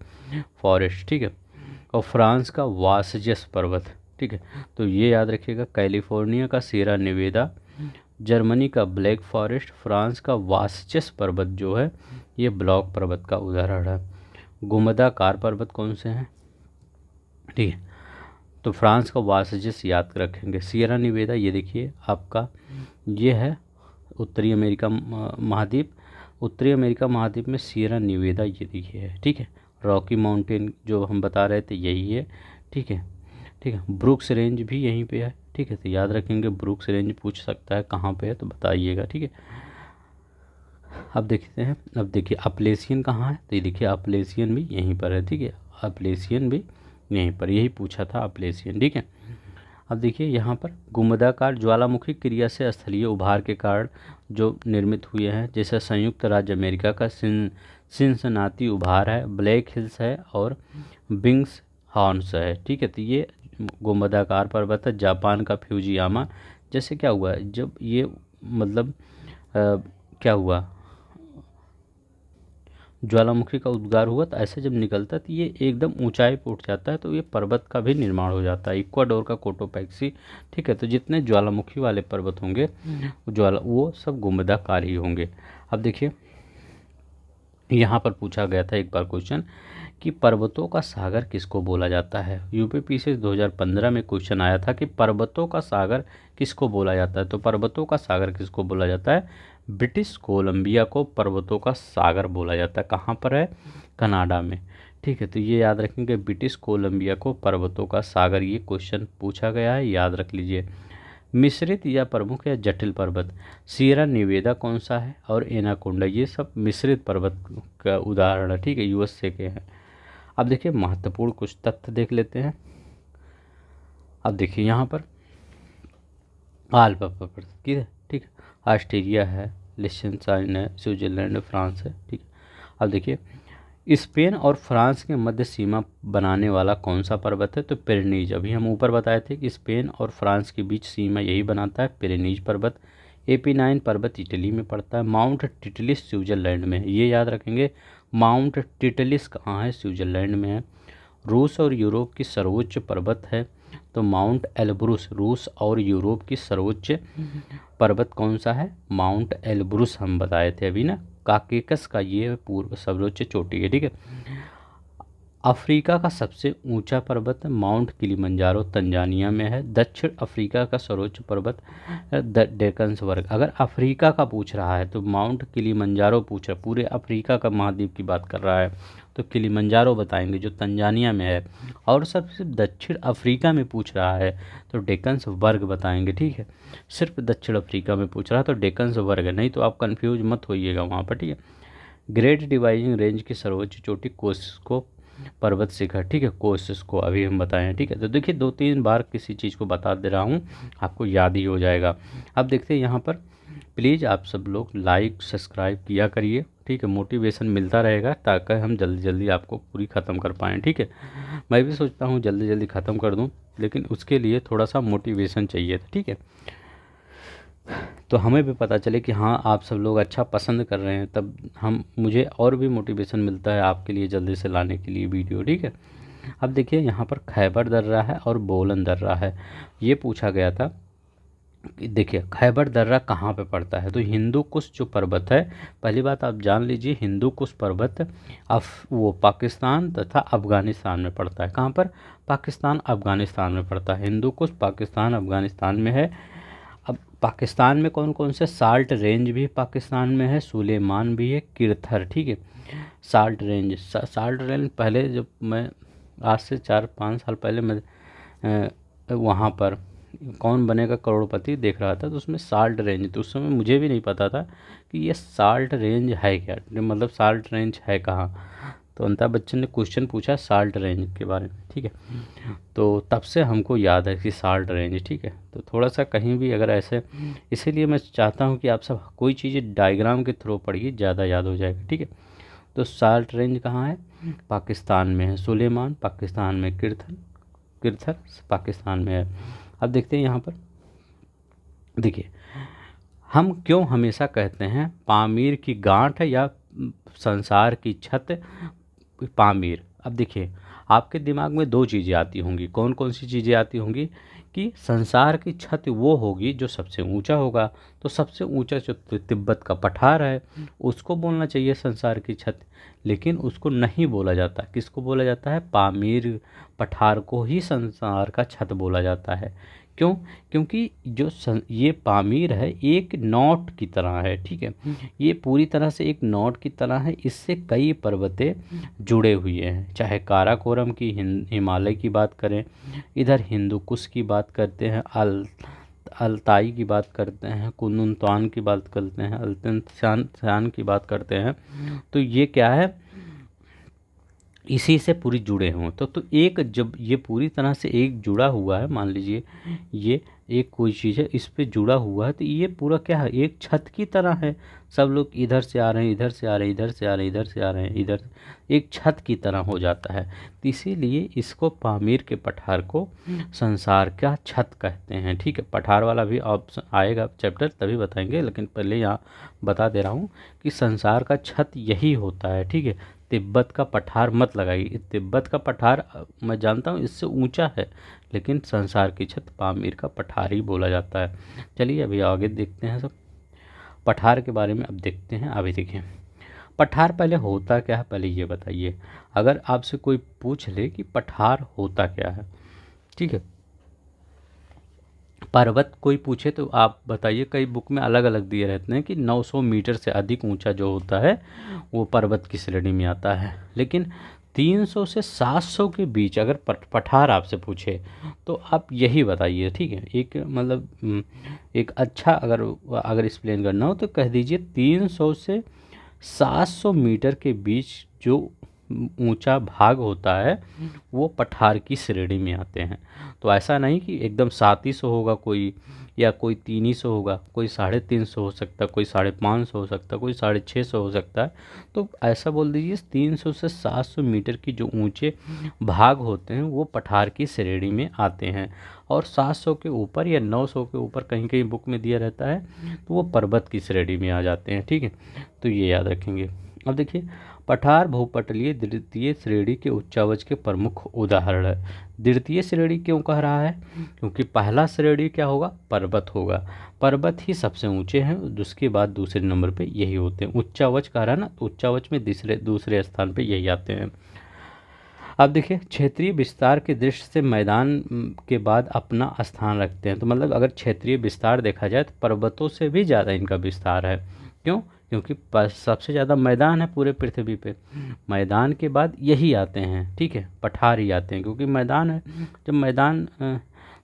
फॉरेस्ट, ठीक है। और फ्रांस का वासजस पर्वत, ठीक है। तो ये याद रखिएगा, कैलिफोर्निया का सियरा नेवेदा, जर्मनी का ब्लैक फॉरेस्ट, फ्रांस का वासजस पर्वत जो है ये ब्लॉक पर्वत का उदाहरण है। गुमदाकार पर्वत कौन से हैं? ठीक है। तो फ्रांस का वासजस याद रखेंगे। सियरा निवेदा, ये देखिए आपका, ये है उत्तरी अमेरिका महाद्वीप। उत्तरी अमेरिका महाद्वीप में सियरा निवेदा ये देखिए है, ठीक है। रॉकी माउंटेन जो हम बता रहे थे यही है, ठीक है, ठीक है। ब्रुक्स रेंज भी यहीं पे है, ठीक है। तो याद रखेंगे, ब्रुक्स रेंज पूछ सकता है कहाँ पे है, तो बताइएगा, ठीक है। अब देखते हैं, अब देखिए अपलेशियन कहाँ है, तो ये देखिए अपलेशियन भी यहीं पर है, ठीक है। अपलेशियन भी यहीं पर, यही पूछा था अपलेशियन, ठीक है। अब देखिए यहाँ पर गुंबदाकार ज्वालामुखी क्रिया से स्थलीय उभार के कारण जो निर्मित हुए हैं, जैसे संयुक्त राज्य अमेरिका का सिनसिनाटी उभार है, ब्लैक हिल्स है और बिंग्स हॉर्न्स है, ठीक है। तो ये गुंबदाकार पर्वत है। जापान का फ्यूजियामा, जैसे क्या हुआ है, जब ये मतलब क्या हुआ, ज्वालामुखी का उद्गार हुआ, तो ऐसे जब निकलता है तो ये एकदम ऊंचाई पर उठ जाता है, तो ये पर्वत का भी निर्माण हो जाता है। इक्वाडोर का कोटोपैक्सी, ठीक है। तो जितने ज्वालामुखी वाले पर्वत होंगे वो सब गुंबदाकार ही होंगे। अब देखिए यहाँ पर पूछा गया था एक बार क्वेश्चन कि पर्वतों का सागर किसको बोला जाता है। यूपीपीएससी 2015 में क्वेश्चन आया था कि पर्वतों का सागर किसको बोला जाता है। तो पर्वतों का सागर किसको बोला जाता है? ब्रिटिश कोलंबिया को पर्वतों का सागर बोला जाता है। कहाँ पर है? कनाडा में, ठीक है। तो ये याद रखेंगे, ब्रिटिश कोलंबिया को पर्वतों का सागर, ये क्वेश्चन पूछा गया है, याद रख लीजिए। मिश्रित या प्रमुख या जटिल पर्वत, सियरा निवेदा कौन सा है, और एनाकोंडा, ये सब मिश्रित पर्वत का उदाहरण है। ठीक है, यूएसए के हैं। अब देखिए महत्वपूर्ण कुछ तथ्य देख लेते हैं। अब देखिए यहाँ पर आल्प्स पर्वत की, ठीक है, ऑस्ट्रेलिया है, लिechtenstein है, स्विट्जरलैंड है, फ्रांस है। ठीक है, अब देखिए स्पेन और फ्रांस के मध्य सीमा बनाने वाला कौन सा पर्वत है, तो पिरेनीज। अभी हम ऊपर बताए थे कि स्पेन और फ्रांस के बीच सीमा यही बनाता है, पिरेनीज पर्वत। एपीनाइन पर्वत इटली में पड़ता है। माउंट टिटलिस स्विट्जरलैंड में है, ये याद रखेंगे। माउंट टिटलिस कहाँ है, स्विट्जरलैंड में है। रूस और यूरोप की सर्वोच्च पर्वत है, तो माउंट एल्ब्रुस। रूस और यूरोप की सर्वोच्च पर्वत कौन सा है, माउंट एल्ब्रुस हम बताए थे अभी ना। काकेकस का ये पूर्व सर्वोच्च चोटी है। ठीक है, अफ्रीका का सबसे ऊंचा पर्वत माउंट किलिमंजारो तंजानिया में है। दक्षिण अफ्रीका का सर्वोच्च पर्वत डेकन्सबर्ग। अगर अफ्रीका का पूछ रहा है तो माउंट किलिमंजारो पूछ रहा है, पूरे अफ्रीका का महाद्वीप की बात कर रहा है तो किलिमंजारो बताएंगे जो तंजानिया में है। और सबसे दक्षिण अफ्रीका में पूछ रहा है तो डेकन्सबर्ग बताएंगे। ठीक है, सिर्फ दक्षिण अफ्रीका में पूछ रहा है तो डेकन्सबर्ग है, नहीं तो आप कंफ्यूज मत होइएगा वहाँ पर। ठीक है, ग्रेट डिवाइडिंग रेंज की सर्वोच्च चोटी कोस्को पर्वत शिखर। ठीक है, कोशिश को अभी हम बताएं। ठीक है, तो देखिए 2-3 बार किसी चीज़ को बता दे रहा हूँ, आपको याद ही हो जाएगा। अब देखते हैं यहाँ पर, प्लीज़ आप सब लोग लाइक सब्सक्राइब किया करिए। ठीक है, मोटिवेशन मिलता रहेगा ताकि हम जल्दी जल्दी आपको पूरी ख़त्म कर पाएँ। ठीक है, मैं भी सोचता हूँ जल्दी जल्दी ख़त्म कर दूँ, लेकिन उसके लिए थोड़ा सा मोटिवेशन चाहिए था। ठीक है, तो हमें भी पता चले कि हाँ आप सब लोग अच्छा पसंद कर रहे हैं, तब मुझे और भी मोटिवेशन मिलता है आपके लिए जल्दी से लाने के लिए वीडियो। ठीक है, अब देखिए यहाँ पर खैबर दर्रा है और बोलन दर्रा है, ये पूछा गया था। देखिए खैबर दर्रा कहाँ पे पड़ता है, तो हिंदू कुश जो पर्वत है, पहली बात आप जान लीजिए हिंदू कुश पर्वत वो पाकिस्तान तथा अफ़गानिस्तान में पड़ता है। कहाँ पर, पाकिस्तान अफ़गानिस्तान में पड़ता है। हिंदू कुश पाकिस्तान अफ़गानिस्तान में है। अब पाकिस्तान में कौन कौन से, साल्ट रेंज भी पाकिस्तान में है, सुलेमान भी है, किरथर। ठीक है, साल्ट रेंज साल्ट रेंज पहले जब मैं आज से 4-5 साल पहले मैं वहाँ पर कौन बनेगा करोड़पति देख रहा था, तो उसमें साल्ट रेंज, तो उस समय मुझे भी नहीं पता था कि ये साल्ट रेंज है क्या, मतलब साल्ट रेंज है कहाँ। तो अमिताभ बच्चन ने क्वेश्चन पूछा साल्ट रेंज के बारे में। ठीक है, तो तब से हमको याद है कि साल्ट रेंज। ठीक है, तो थोड़ा सा कहीं भी अगर ऐसे, इसीलिए मैं चाहता हूँ कि आप सब कोई चीज़ डायग्राम के थ्रू पढ़िए, ज़्यादा याद हो जाएगा। ठीक है, तो साल्ट रेंज कहाँ है, पाकिस्तान में है। सुलेमान पाकिस्तान में, किरथर पाकिस्तान में है। अब देखते हैं यहाँ पर, देखिए हम क्यों हमेशा कहते हैं पामीर की गांठ या संसार की छत पामीर। अब देखिए आपके दिमाग में 2 चीज़ें आती होंगी, कौन कौन सी चीज़ें आती होंगी, कि संसार की छत वो होगी जो सबसे ऊंचा होगा, तो सबसे ऊंचा जो तिब्बत का पठार है उसको बोलना चाहिए संसार की छत, लेकिन उसको नहीं बोला जाता। किसको बोला जाता है, पामीर पठार को ही संसार का छत बोला जाता है। क्यों, क्योंकि ये पामीर है एक नॉट की तरह है। ठीक है, ये पूरी तरह से एक नॉट की तरह है, इससे कई पर्वतें जुड़े हुए हैं, चाहे काराकोरम की हिमालय की बात करें, इधर हिंदू कुश की बात करते हैं, अलताई की बात करते हैं, कुनुनत्वान की बात करते हैं, अल्तनशान की बात करते हैं, तो ये क्या है, इसी से पूरी जुड़े हों। तो एक जब ये पूरी तरह से एक जुड़ा हुआ है, मान लीजिए ये एक कोई चीज़ है इस पे जुड़ा हुआ है, तो ये पूरा क्या है, एक छत की तरह है। सब लोग इधर से आ रहे हैं, इधर से आ रहे हैं, इधर से आ रहे हैं, इधर से आ रहे हैं, इधर, एक छत की तरह हो जाता है। तो इसीलिए इसको पामीर के पठार को संसार का छत कहते हैं। ठीक है, पठार वाला भी ऑप्शन आएगा चैप्टर तभी बताएंगे, लेकिन पहले यहाँ बता दे रहा हूँ कि संसार का छत यही होता है। ठीक है, तिब्बत का पठार मत लगाइए, तिब्बत का पठार मैं जानता हूँ इससे ऊंचा है, लेकिन संसार की छत पामीर का पठार ही बोला जाता है। चलिए अभी आगे देखते हैं सब पठार के बारे में। अब देखते हैं, अभी देखिए पठार पहले होता क्या है, पहले ये बताइए। अगर आपसे कोई पूछ ले कि पठार होता क्या है, ठीक है, पर्वत कोई पूछे तो आप बताइए, कई बुक में अलग अलग दिए रहते हैं कि 900 मीटर से अधिक ऊंचा जो होता है वो पर्वत की श्रेणी में आता है, लेकिन 300 से 700 के बीच अगर पठार आपसे पूछे तो आप यही बताइए, ठीक है। एक मतलब एक अच्छा अगर एक्सप्लेन करना हो तो कह दीजिए 300 से 700 मीटर के बीच जो ऊंचा भाग होता है वो पठार की श्रेणी में आते हैं। तो ऐसा नहीं कि एकदम 700 होगा कोई, या कोई 300 होगा, कोई 350 हो सकता है, कोई 550 हो सकता है, कोई 650 हो सकता है। तो ऐसा बोल दीजिए 300 से 700 मीटर की जो ऊंचे भाग होते हैं वो पठार की श्रेणी में आते हैं। और 700 के ऊपर या 900 के ऊपर कहीं कहीं बुक में दिया रहता है तो वो पर्वत की श्रेणी में आ जाते हैं, ठीक है। तो ये याद रखेंगे। अब देखिए पठार भूपटलीय द्वितीय श्रेणी के उच्चावच के प्रमुख उदाहरण है। द्वितीय श्रेणी क्यों कह रहा है? क्योंकि पहला श्रेणी क्या होगा? पर्वत होगा। पर्वत ही सबसे ऊंचे हैं, उसके बाद दूसरे नंबर पे यही होते हैं। उच्चावच कह रहा है ना, तो उच्चावच में दूसरे स्थान पे यही आते हैं। अब देखिए क्षेत्रीय विस्तार के दृष्टि से मैदान के बाद अपना स्थान रखते हैं। तो मतलब अगर क्षेत्रीय विस्तार देखा जाए तो पर्वतों से भी ज़्यादा इनका विस्तार है। क्यों? क्योंकि सबसे ज़्यादा मैदान है पूरे पृथ्वी पे। मैदान के बाद यही आते हैं, ठीक है, पठार ही आते हैं, क्योंकि मैदान है। जब मैदान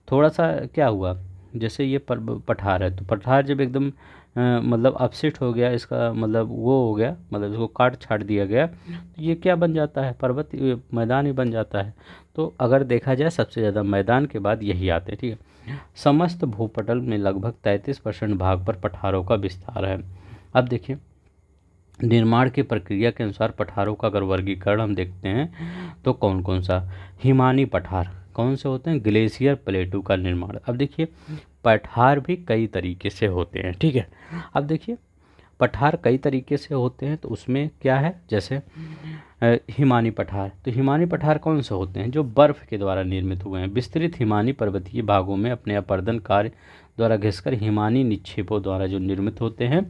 थोड़ा सा क्या हुआ, जैसे ये पठार है, तो पठार जब एकदम मतलब अपसेट हो गया, इसका मतलब वो हो गया, मतलब इसको काट छाट दिया गया, तो ये क्या बन जाता है? पर्वत मैदान ही बन जाता है। तो अगर देखा जाए सबसे ज़्यादा मैदान के बाद यही आते हैं, ठीक है। समस्त भूपटल में लगभग 33% भाग पर पठारों का विस्तार है। अब देखिए निर्माण की प्रक्रिया के अनुसार पठारों का अगर वर्गीकरण हम देखते हैं तो कौन कौन सा? हिमानी पठार कौन से होते हैं? ग्लेशियर प्लेटू का निर्माण। अब देखिए पठार भी कई तरीके से होते हैं, ठीक है। अब देखिए पठार कई तरीके से होते हैं, तो उसमें क्या है, जैसे हिमानी पठार। तो हिमानी पठार कौन से होते हैं? जो बर्फ़ के द्वारा निर्मित हुए हैं। विस्तृत हिमानी पर्वतीय भागों में अपने अपर्दन कार्य द्वारा घिसकर हिमानी निक्षेपों द्वारा जो निर्मित होते हैं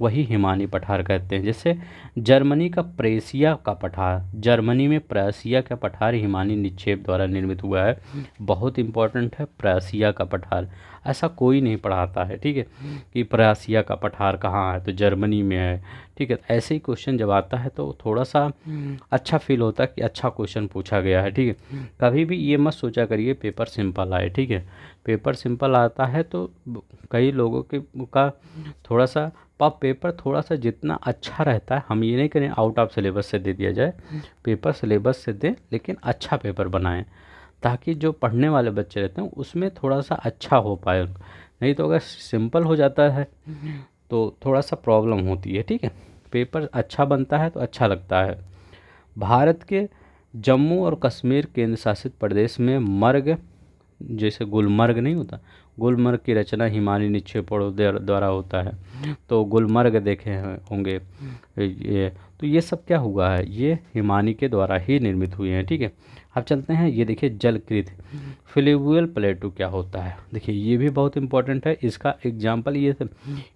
वही हिमानी पठार कहते हैं। जैसे जर्मनी का प्रेसिया का पठार, जर्मनी में प्रेसिया का पठार हिमानी निक्षेप द्वारा निर्मित हुआ है। बहुत इंपॉर्टेंट है प्रेसिया का पठार, ऐसा कोई नहीं पढ़ाता है, ठीक है, कि प्रेसिया का पठार कहाँ है, तो जर्मनी में है, ठीक है। ऐसे ही क्वेश्चन जब आता है तो थोड़ा सा अच्छा फील होता है कि अच्छा क्वेश्चन पूछा गया है, ठीक है। कभी भी ये मत सोचा करिए पेपर सिंपल आए, ठीक है। पेपर सिंपल आता है तो कई लोगों के का थोड़ा सा पेपर थोड़ा सा जितना अच्छा रहता है, हम ये नहीं करें आउट ऑफ सिलेबस से दे दिया जाए, पेपर सिलेबस से दें लेकिन अच्छा पेपर बनाएं, ताकि जो पढ़ने वाले बच्चे रहते हैं उसमें थोड़ा सा अच्छा हो पाए। नहीं तो अगर सिंपल हो जाता है तो थोड़ा सा प्रॉब्लम होती है, ठीक है। पेपर अच्छा बनता है तो अच्छा लगता है। भारत के जम्मू और कश्मीर केंद्र शासित प्रदेश में मर्ग, जैसे गुलमर्ग नहीं होता, गुलमर्ग की रचना हिमानी निक्षेपों द्वारा होता है। तो गुलमर्ग देखे होंगे ये, तो ये सब क्या हुआ है, ये हिमानी के द्वारा ही निर्मित हुए हैं, ठीक है। अब चलते हैं, ये देखिए जलकृत फ्लूवियल प्लेटू क्या होता है। देखिए ये भी बहुत इंपॉर्टेंट है, इसका एग्जाम्पल ये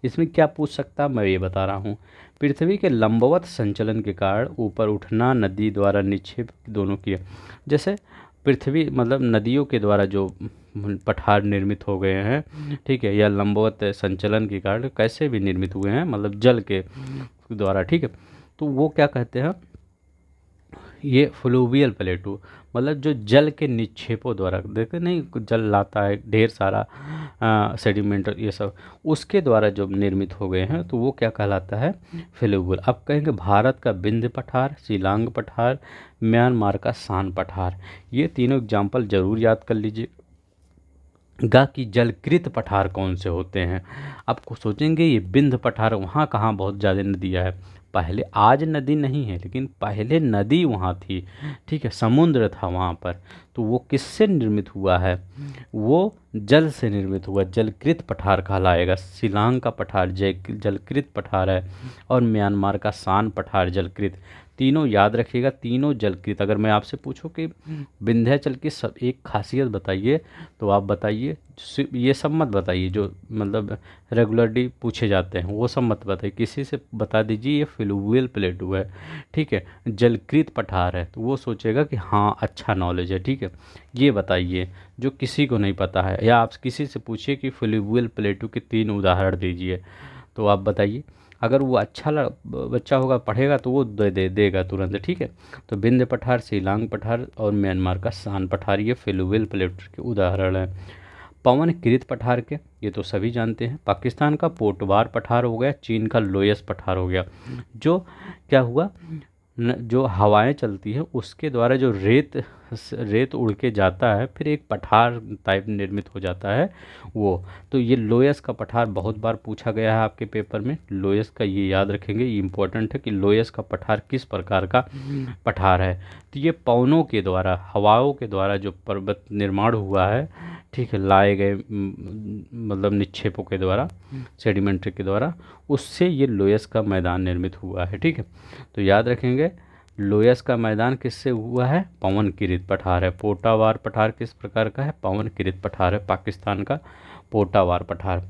इसमें क्या पूछ सकता है मैं ये बता रहा हूँ। पृथ्वी के लंबवत संचलन के कारण ऊपर उठना, नदी द्वारा निक्षेप दोनों किया। जैसे पृथ्वी मतलब नदियों के द्वारा जो पठार निर्मित हो गए हैं, ठीक है, या लंबवत संचलन के कारण कैसे भी निर्मित हुए हैं, मतलब जल के द्वारा, ठीक है। तो वो क्या कहते हैं, ये फ्लूवियल प्लेटू, मतलब जो जल के निक्षेपों द्वारा, देखते नहीं जल लाता है ढेर सारा सेडिमेंट ये सब, उसके द्वारा जो निर्मित हो गए हैं तो वो क्या कहलाता है? फ्लूवियल। अब कहेंगे भारत का विंध्य पठार, शिलांग पठार, म्यांमार का सान पठार। ये तीनों एग्जाम्पल जरूर याद कर लीजिए कि जलकृत पठार कौन से होते हैं। आपको सोचेंगे ये विंध्य पठार वहाँ कहाँ बहुत ज़्यादा नदियाँ है, पहले, आज नदी नहीं है लेकिन पहले नदी वहाँ थी, ठीक है, समुद्र था वहाँ पर। तो वो किससे निर्मित हुआ है? वो जल से निर्मित हुआ, जलकृत पठार कहलाएगा। शिलांग का पठार जलकृत पठार है, और म्यांमार का सान पठार जलकृत। तीनों याद रखिएगा, तीनों जलकृत। अगर मैं आपसे पूछूं कि विंध्याचल की सब एक खासियत बताइए, तो आप बताइए, ये सब मत बताइए जो मतलब रेगुलरली पूछे जाते हैं, वो सब मत बताइए। किसी से बता दीजिए ये फ्लूवियल प्लेटू है, ठीक है, जलकृत पठार है, तो वो सोचेगा कि हाँ अच्छा नॉलेज है, ठीक है। ये बताइए जो किसी को नहीं पता है, या आप किसी से पूछिए कि फ्लूवियल प्लेटू के 3 उदाहरण दीजिए, तो आप बताइए। अगर वो अच्छा बच्चा होगा, पढ़ेगा, तो वो देगा तुरंत, ठीक है। तो विंध्य पठार, शिलांग पठार और म्यांमार का शान पठार, ये फ्लूवियल प्लेटो के उदाहरण हैं। पवन कृत पठार के, ये तो सभी जानते हैं। पाकिस्तान का पोटवार पठार हो गया, चीन का लोयस पठार हो गया। जो क्या हुआ, जो हवाएं चलती हैं उसके द्वारा जो रेत उड़ के जाता है, फिर एक पठार टाइप निर्मित हो जाता है वो। तो ये लोयस का पठार बहुत बार पूछा गया है आपके पेपर में। लोयस का ये याद रखेंगे, ये इम्पोर्टेंट है कि लोयस का पठार किस प्रकार का पठार है। तो ये पवनों के द्वारा, हवाओं के द्वारा जो पर्वत निर्माण हुआ है, ठीक है, लाए गए मतलब निक्षेपों के द्वारा, सेडिमेंट्री के द्वारा, उससे ये लोयस का मैदान निर्मित हुआ है, ठीक है। तो याद रखेंगे, लोयस का मैदान किससे हुआ है, पवन कृत पठार है। पोटावार पठार किस प्रकार का है, पवन कृत पठार है, पाकिस्तान का पोटावार पठार।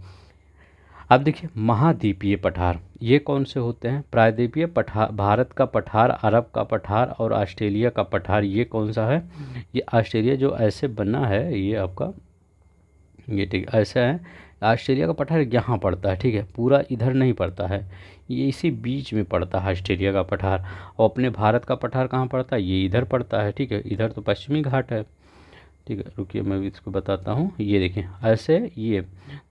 अब देखिए महाद्वीपीय पठार, ये कौन से होते हैं, प्रायद्वीपीय पठार, भारत का पठार, अरब का पठार और ऑस्ट्रेलिया का पठार, ये कौन सा है, ये ऑस्ट्रेलिया जो ऐसे बना है ये आपका, ये ठीक ऐसा है। ऑस्ट्रेलिया का पठार यहाँ पड़ता है, ठीक है, पूरा इधर नहीं पड़ता है, ये इसी बीच में पड़ता है ऑस्ट्रेलिया का पठार। और अपने भारत का पठार कहाँ पड़ता है, ये इधर पड़ता है, ठीक है, इधर तो पश्चिमी घाट है, ठीक है। रुकिए मैं भी इसको बताता हूँ, ये देखिए ऐसे ये,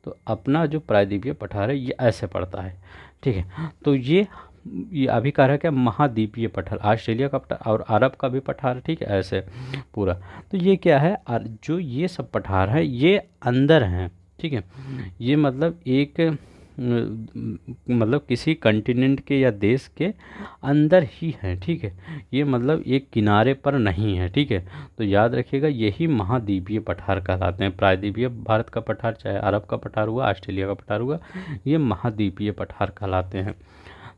तो अपना जो प्रायद्वीपीय पठार है ये ऐसे पड़ता है, ठीक है। तो ये अभी कह रहा है क्या, महाद्वीपीय पठार, ऑस्ट्रेलिया का पठार और अरब का भी पठार, ठीक है, ऐसे पूरा। तो ये क्या है, जो ये सब पठार है ये अंदर हैं, ठीक है। ये मतलब एक मतलब किसी कंटिनेंट के या देश के अंदर ही है, ठीक है। ये मतलब एक किनारे पर नहीं है, ठीक है। तो याद रखिएगा, यही महाद्वीपीय पठार कहलाते हैं। प्रायद्वीपीय भारत का पठार, चाहे अरब का पठार हुआ, ऑस्ट्रेलिया का पठार हुआ, ये महाद्वीपीय पठार कहलाते हैं।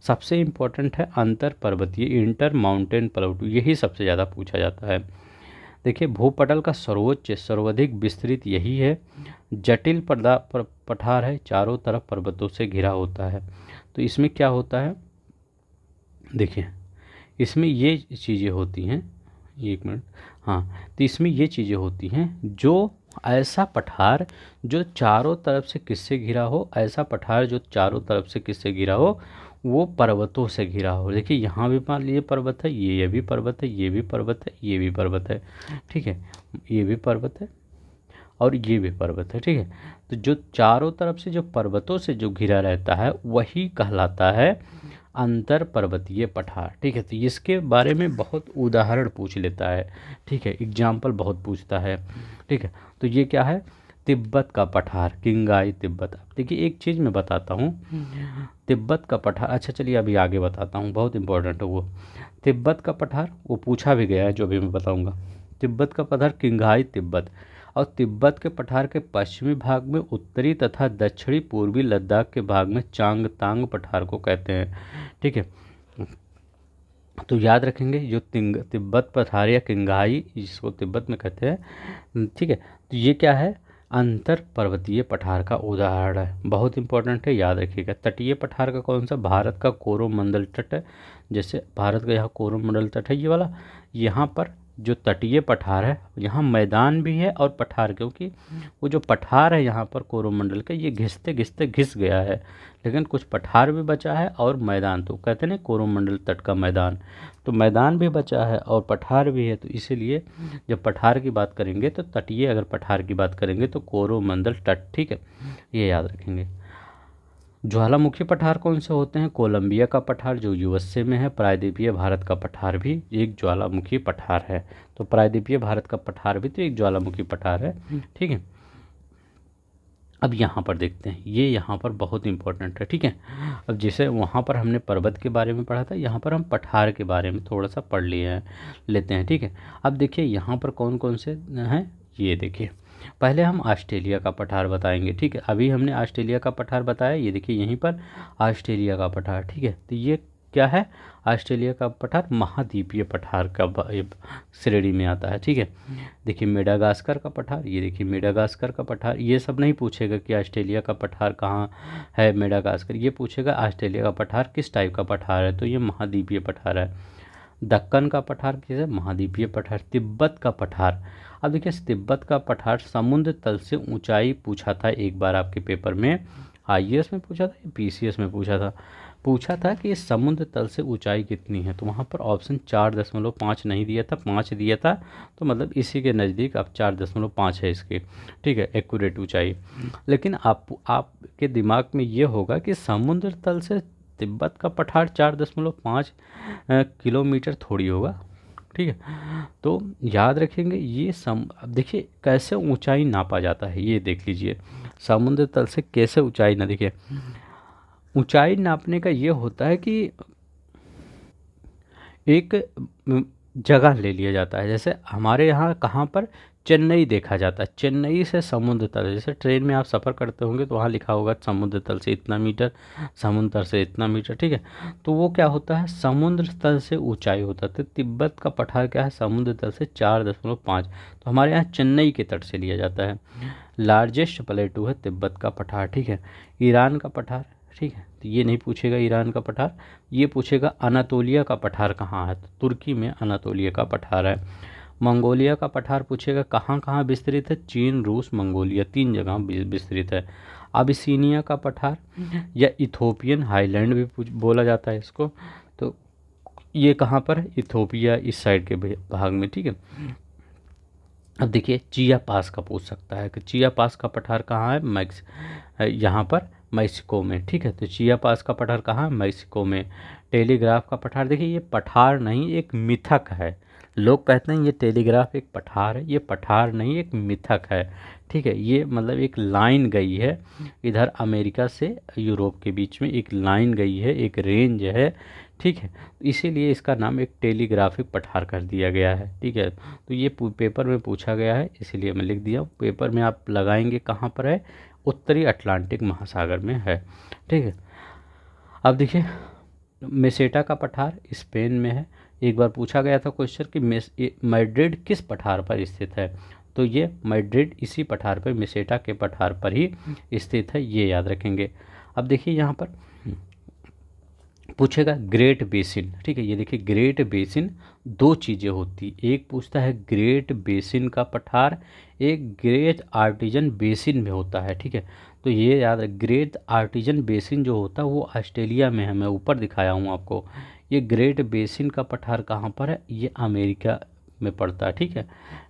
सबसे इम्पोर्टेंट है अंतर पर्वतीय, इंटर माउंटेन प्लेटू, यही सबसे ज़्यादा पूछा जाता है। देखिए भूपटल का सर्वोच्च सर्वाधिक विस्तृत यही है। जटिल पठार है, चारों तरफ पर्वतों से घिरा होता है। तो इसमें क्या होता है, देखिए इसमें ये चीज़ें होती हैं, एक मिनट, हाँ, तो इसमें ये चीज़ें होती हैं, जो ऐसा पठार जो चारों तरफ से किससे घिरा हो, ऐसा पठार जो चारों तरफ से किससे घिरा हो, वो पर्वतों से घिरा हो। देखिए यहाँ भी मान लीजिए पर्वत है, ये भी पर्वत है, ये भी पर्वत है, ये भी पर्वत है, ठीक है, ये भी पर्वत है और ये भी पर्वत है, ठीक है। तो जो चारों तरफ से जो पर्वतों से जो घिरा रहता है वही कहलाता है अंतर पर्वतीय पठार, ठीक है। तो इसके बारे में बहुत उदाहरण पूछ लेता है, ठीक है, एग्जाम्पल बहुत पूछता है, ठीक है। तो ये क्या है, तिब्बत का पठार, किंगाई तिब्बत। अब देखिए एक चीज़ मैं बताता हूँ, तिब्बत का पठार, अच्छा चलिए अभी आगे बताता हूँ, बहुत इंपॉर्टेंट है वो। तिब्बत का पठार वो पूछा भी गया है, जो अभी मैं बताऊँगा। तिब्बत का पठार किंगाई तिब्बत, और तिब्बत के पठार के पश्चिमी भाग में उत्तरी तथा दक्षिणी पूर्वी लद्दाख के भाग में चांगतांग पठार को कहते हैं, ठीक है। तो याद रखेंगे जो तिब्बत पठार या किंगाई, जिसको तिब्बत में कहते हैं, ठीक है। तो ये क्या है, अंतर पर्वतीय पठार का उदाहरण है, बहुत इंपॉर्टेंट है, याद रखिएगा। तटीय पठार का कौन सा, भारत का कोरोमंडल तट है, जैसे भारत का यहाँ कोरोमंडल तट है ये वाला, यहाँ पर जो तटीय पठार है, यहाँ मैदान भी है और पठार, क्योंकि वो जो पठार है यहाँ पर कोरोमंडल का, ये घिसते घिसते घिस गया है, लेकिन कुछ पठार भी बचा है और मैदान, तो कहते हैं ना कोरोमंडल तट का मैदान, तो मैदान भी बचा है और पठार भी है। तो इसीलिए जब पठार की बात करेंगे तो तटीय, अगर पठार की बात करेंगे तो कोरोमंडल तट, ठीक है, ये याद रखेंगे। ज्वालामुखी पठार कौन से होते हैं, कोलंबिया का पठार जो यूएसए में है, प्रायद्वीपीय भारत का पठार भी एक ज्वालामुखी पठार है। तो प्रायद्वीपीय भारत का पठार भी तो एक ज्वालामुखी पठार है, ठीक है। अब यहाँ पर देखते हैं, ये यहाँ पर बहुत इंपॉर्टेंट है, ठीक है। अब जैसे वहाँ पर हमने पर्वत के बारे में पढ़ा था, यहाँ पर हम पठार के बारे में थोड़ा सा पढ़ लिए हैं, लेते हैं, ठीक है। अब देखिए यहाँ पर कौन कौन से हैं, ये देखिए, पहले हम ऑस्ट्रेलिया का पठार बताएंगे, ठीक है। अभी हमने ऑस्ट्रेलिया का पठार बताया, ये देखिए यहीं पर ऑस्ट्रेलिया का पठार, ठीक है। तो ये क्या है, ऑस्ट्रेलिया का पठार महाद्वीपीय पठार का श्रेणी में आता है, ठीक है। देखिए मेडागास्कर का पठार, ये देखिए मेडागास्कर का पठार, ये सब नहीं पूछेगा कि ऑस्ट्रेलिया का पठार कहाँ है मेडागास्कर, ये पूछेगा ऑस्ट्रेलिया का पठार किस टाइप का पठार है, तो ये महाद्वीपीय पठार है। दक्कन का पठार किस है, महाद्वीपीय पठार। तिब्बत का पठार, अब देखिए तिब्बत का पठार समुद्र तल से ऊंचाई पूछा था एक बार आपके पेपर में, आईएएस में पूछा था या पीसीएस में पूछा था कि समुद्र तल से ऊंचाई कितनी है, तो वहाँ पर ऑप्शन 4.5 नहीं दिया था, 5 दिया था, तो मतलब इसी के नज़दीक अब 4.5 है इसकी, ठीक है, एक्यूरेट ऊंचाई। लेकिन आपके दिमाग में ये होगा कि समुद्र तल से तिब्बत का पठार 4.5 किलोमीटर थोड़ी होगा, ठीक है। तो याद रखेंगे ये अब देखिए कैसे ऊंचाई नापा जाता है, ये देख लीजिए समुद्र तल से कैसे ऊंचाई ना, देखिए ऊंचाई नापने का ये होता है कि एक जगह ले लिया जाता है। जैसे हमारे यहाँ कहाँ पर चेन्नई देखा जाता है, चेन्नई से समुद्र तल, जैसे ट्रेन में आप सफ़र करते होंगे तो वहाँ लिखा होगा समुद्र तल से इतना मीटर, समुद्र तल से इतना मीटर, ठीक है। तो वो क्या होता है, समुद्र तल से ऊंचाई होता है। तो तिब्बत का पठार क्या है, समुद्र तल से 4.5, तो हमारे यहाँ चेन्नई के तट से लिया जाता है। लार्जेस्ट प्लेटू है तिब्बत का पठार, ठीक है। ईरान का पठार, ठीक है, तो ये नहीं पूछेगा ईरान का पठार, ये पूछेगा अनातोलिया का पठार कहाँ है, तो तुर्की में अनातोलिया का पठार है। मंगोलिया का पठार पूछेगा कहाँ कहाँ विस्तृत है, चीन, रूस, मंगोलिया, 3 जगह विस्तृत है। अबिसीनिया का पठार या इथोपियन हाईलैंड भी बोला जाता है इसको, तो ये कहाँ पर है, इथोपिया इस साइड के भाग में, ठीक है। अब देखिए चिया पास का पूछ सकता है कि चिया पास का पठार कहाँ है, यहाँ पर मैक्सिको में, ठीक है। तो चिया पास का पठार कहाँ है, मैक्सिको में। टेलीग्राफ का पठार, देखिए ये पठार नहीं एक मिथक है, लोग कहते हैं ये टेलीग्राफ एक पठार है, ये पठार नहीं एक मिथक है, ठीक है। ये मतलब एक लाइन गई है इधर अमेरिका से यूरोप के बीच में, एक लाइन गई है, एक रेंज है, ठीक है। इसीलिए इसका नाम एक टेलीग्राफिक पठार कर दिया गया है, ठीक है। तो ये पेपर में पूछा गया है, इसीलिए मैं लिख दिया। पेपर में आप लगाएंगे कहाँ पर है, उत्तरी अटलांटिक महासागर में है, ठीक है। अब देखिए मेसेटा का पठार स्पेन में है। एक बार पूछा गया था क्वेश्चन कि मैड्रिड किस पठार पर स्थित है, तो ये मैड्रिड इसी पठार पर, मेसेटा के पठार पर ही स्थित है, ये याद रखेंगे। अब देखिए यहाँ पर पूछेगा ग्रेट बेसिन, ठीक है। ये देखिए ग्रेट बेसिन 2 चीज़ें होती, एक पूछता है ग्रेट बेसिन का पठार, एक ग्रेट आर्टिजन बेसिन में होता है, ठीक है। तो ये याद है, ग्रेट आर्टिजन बेसिन जो होता है वो ऑस्ट्रेलिया में है, मैं ऊपर दिखाया हूँ आपको। ये ग्रेट बेसिन का पठार कहाँ पर है, ये अमेरिका में पड़ता है, ठीक है,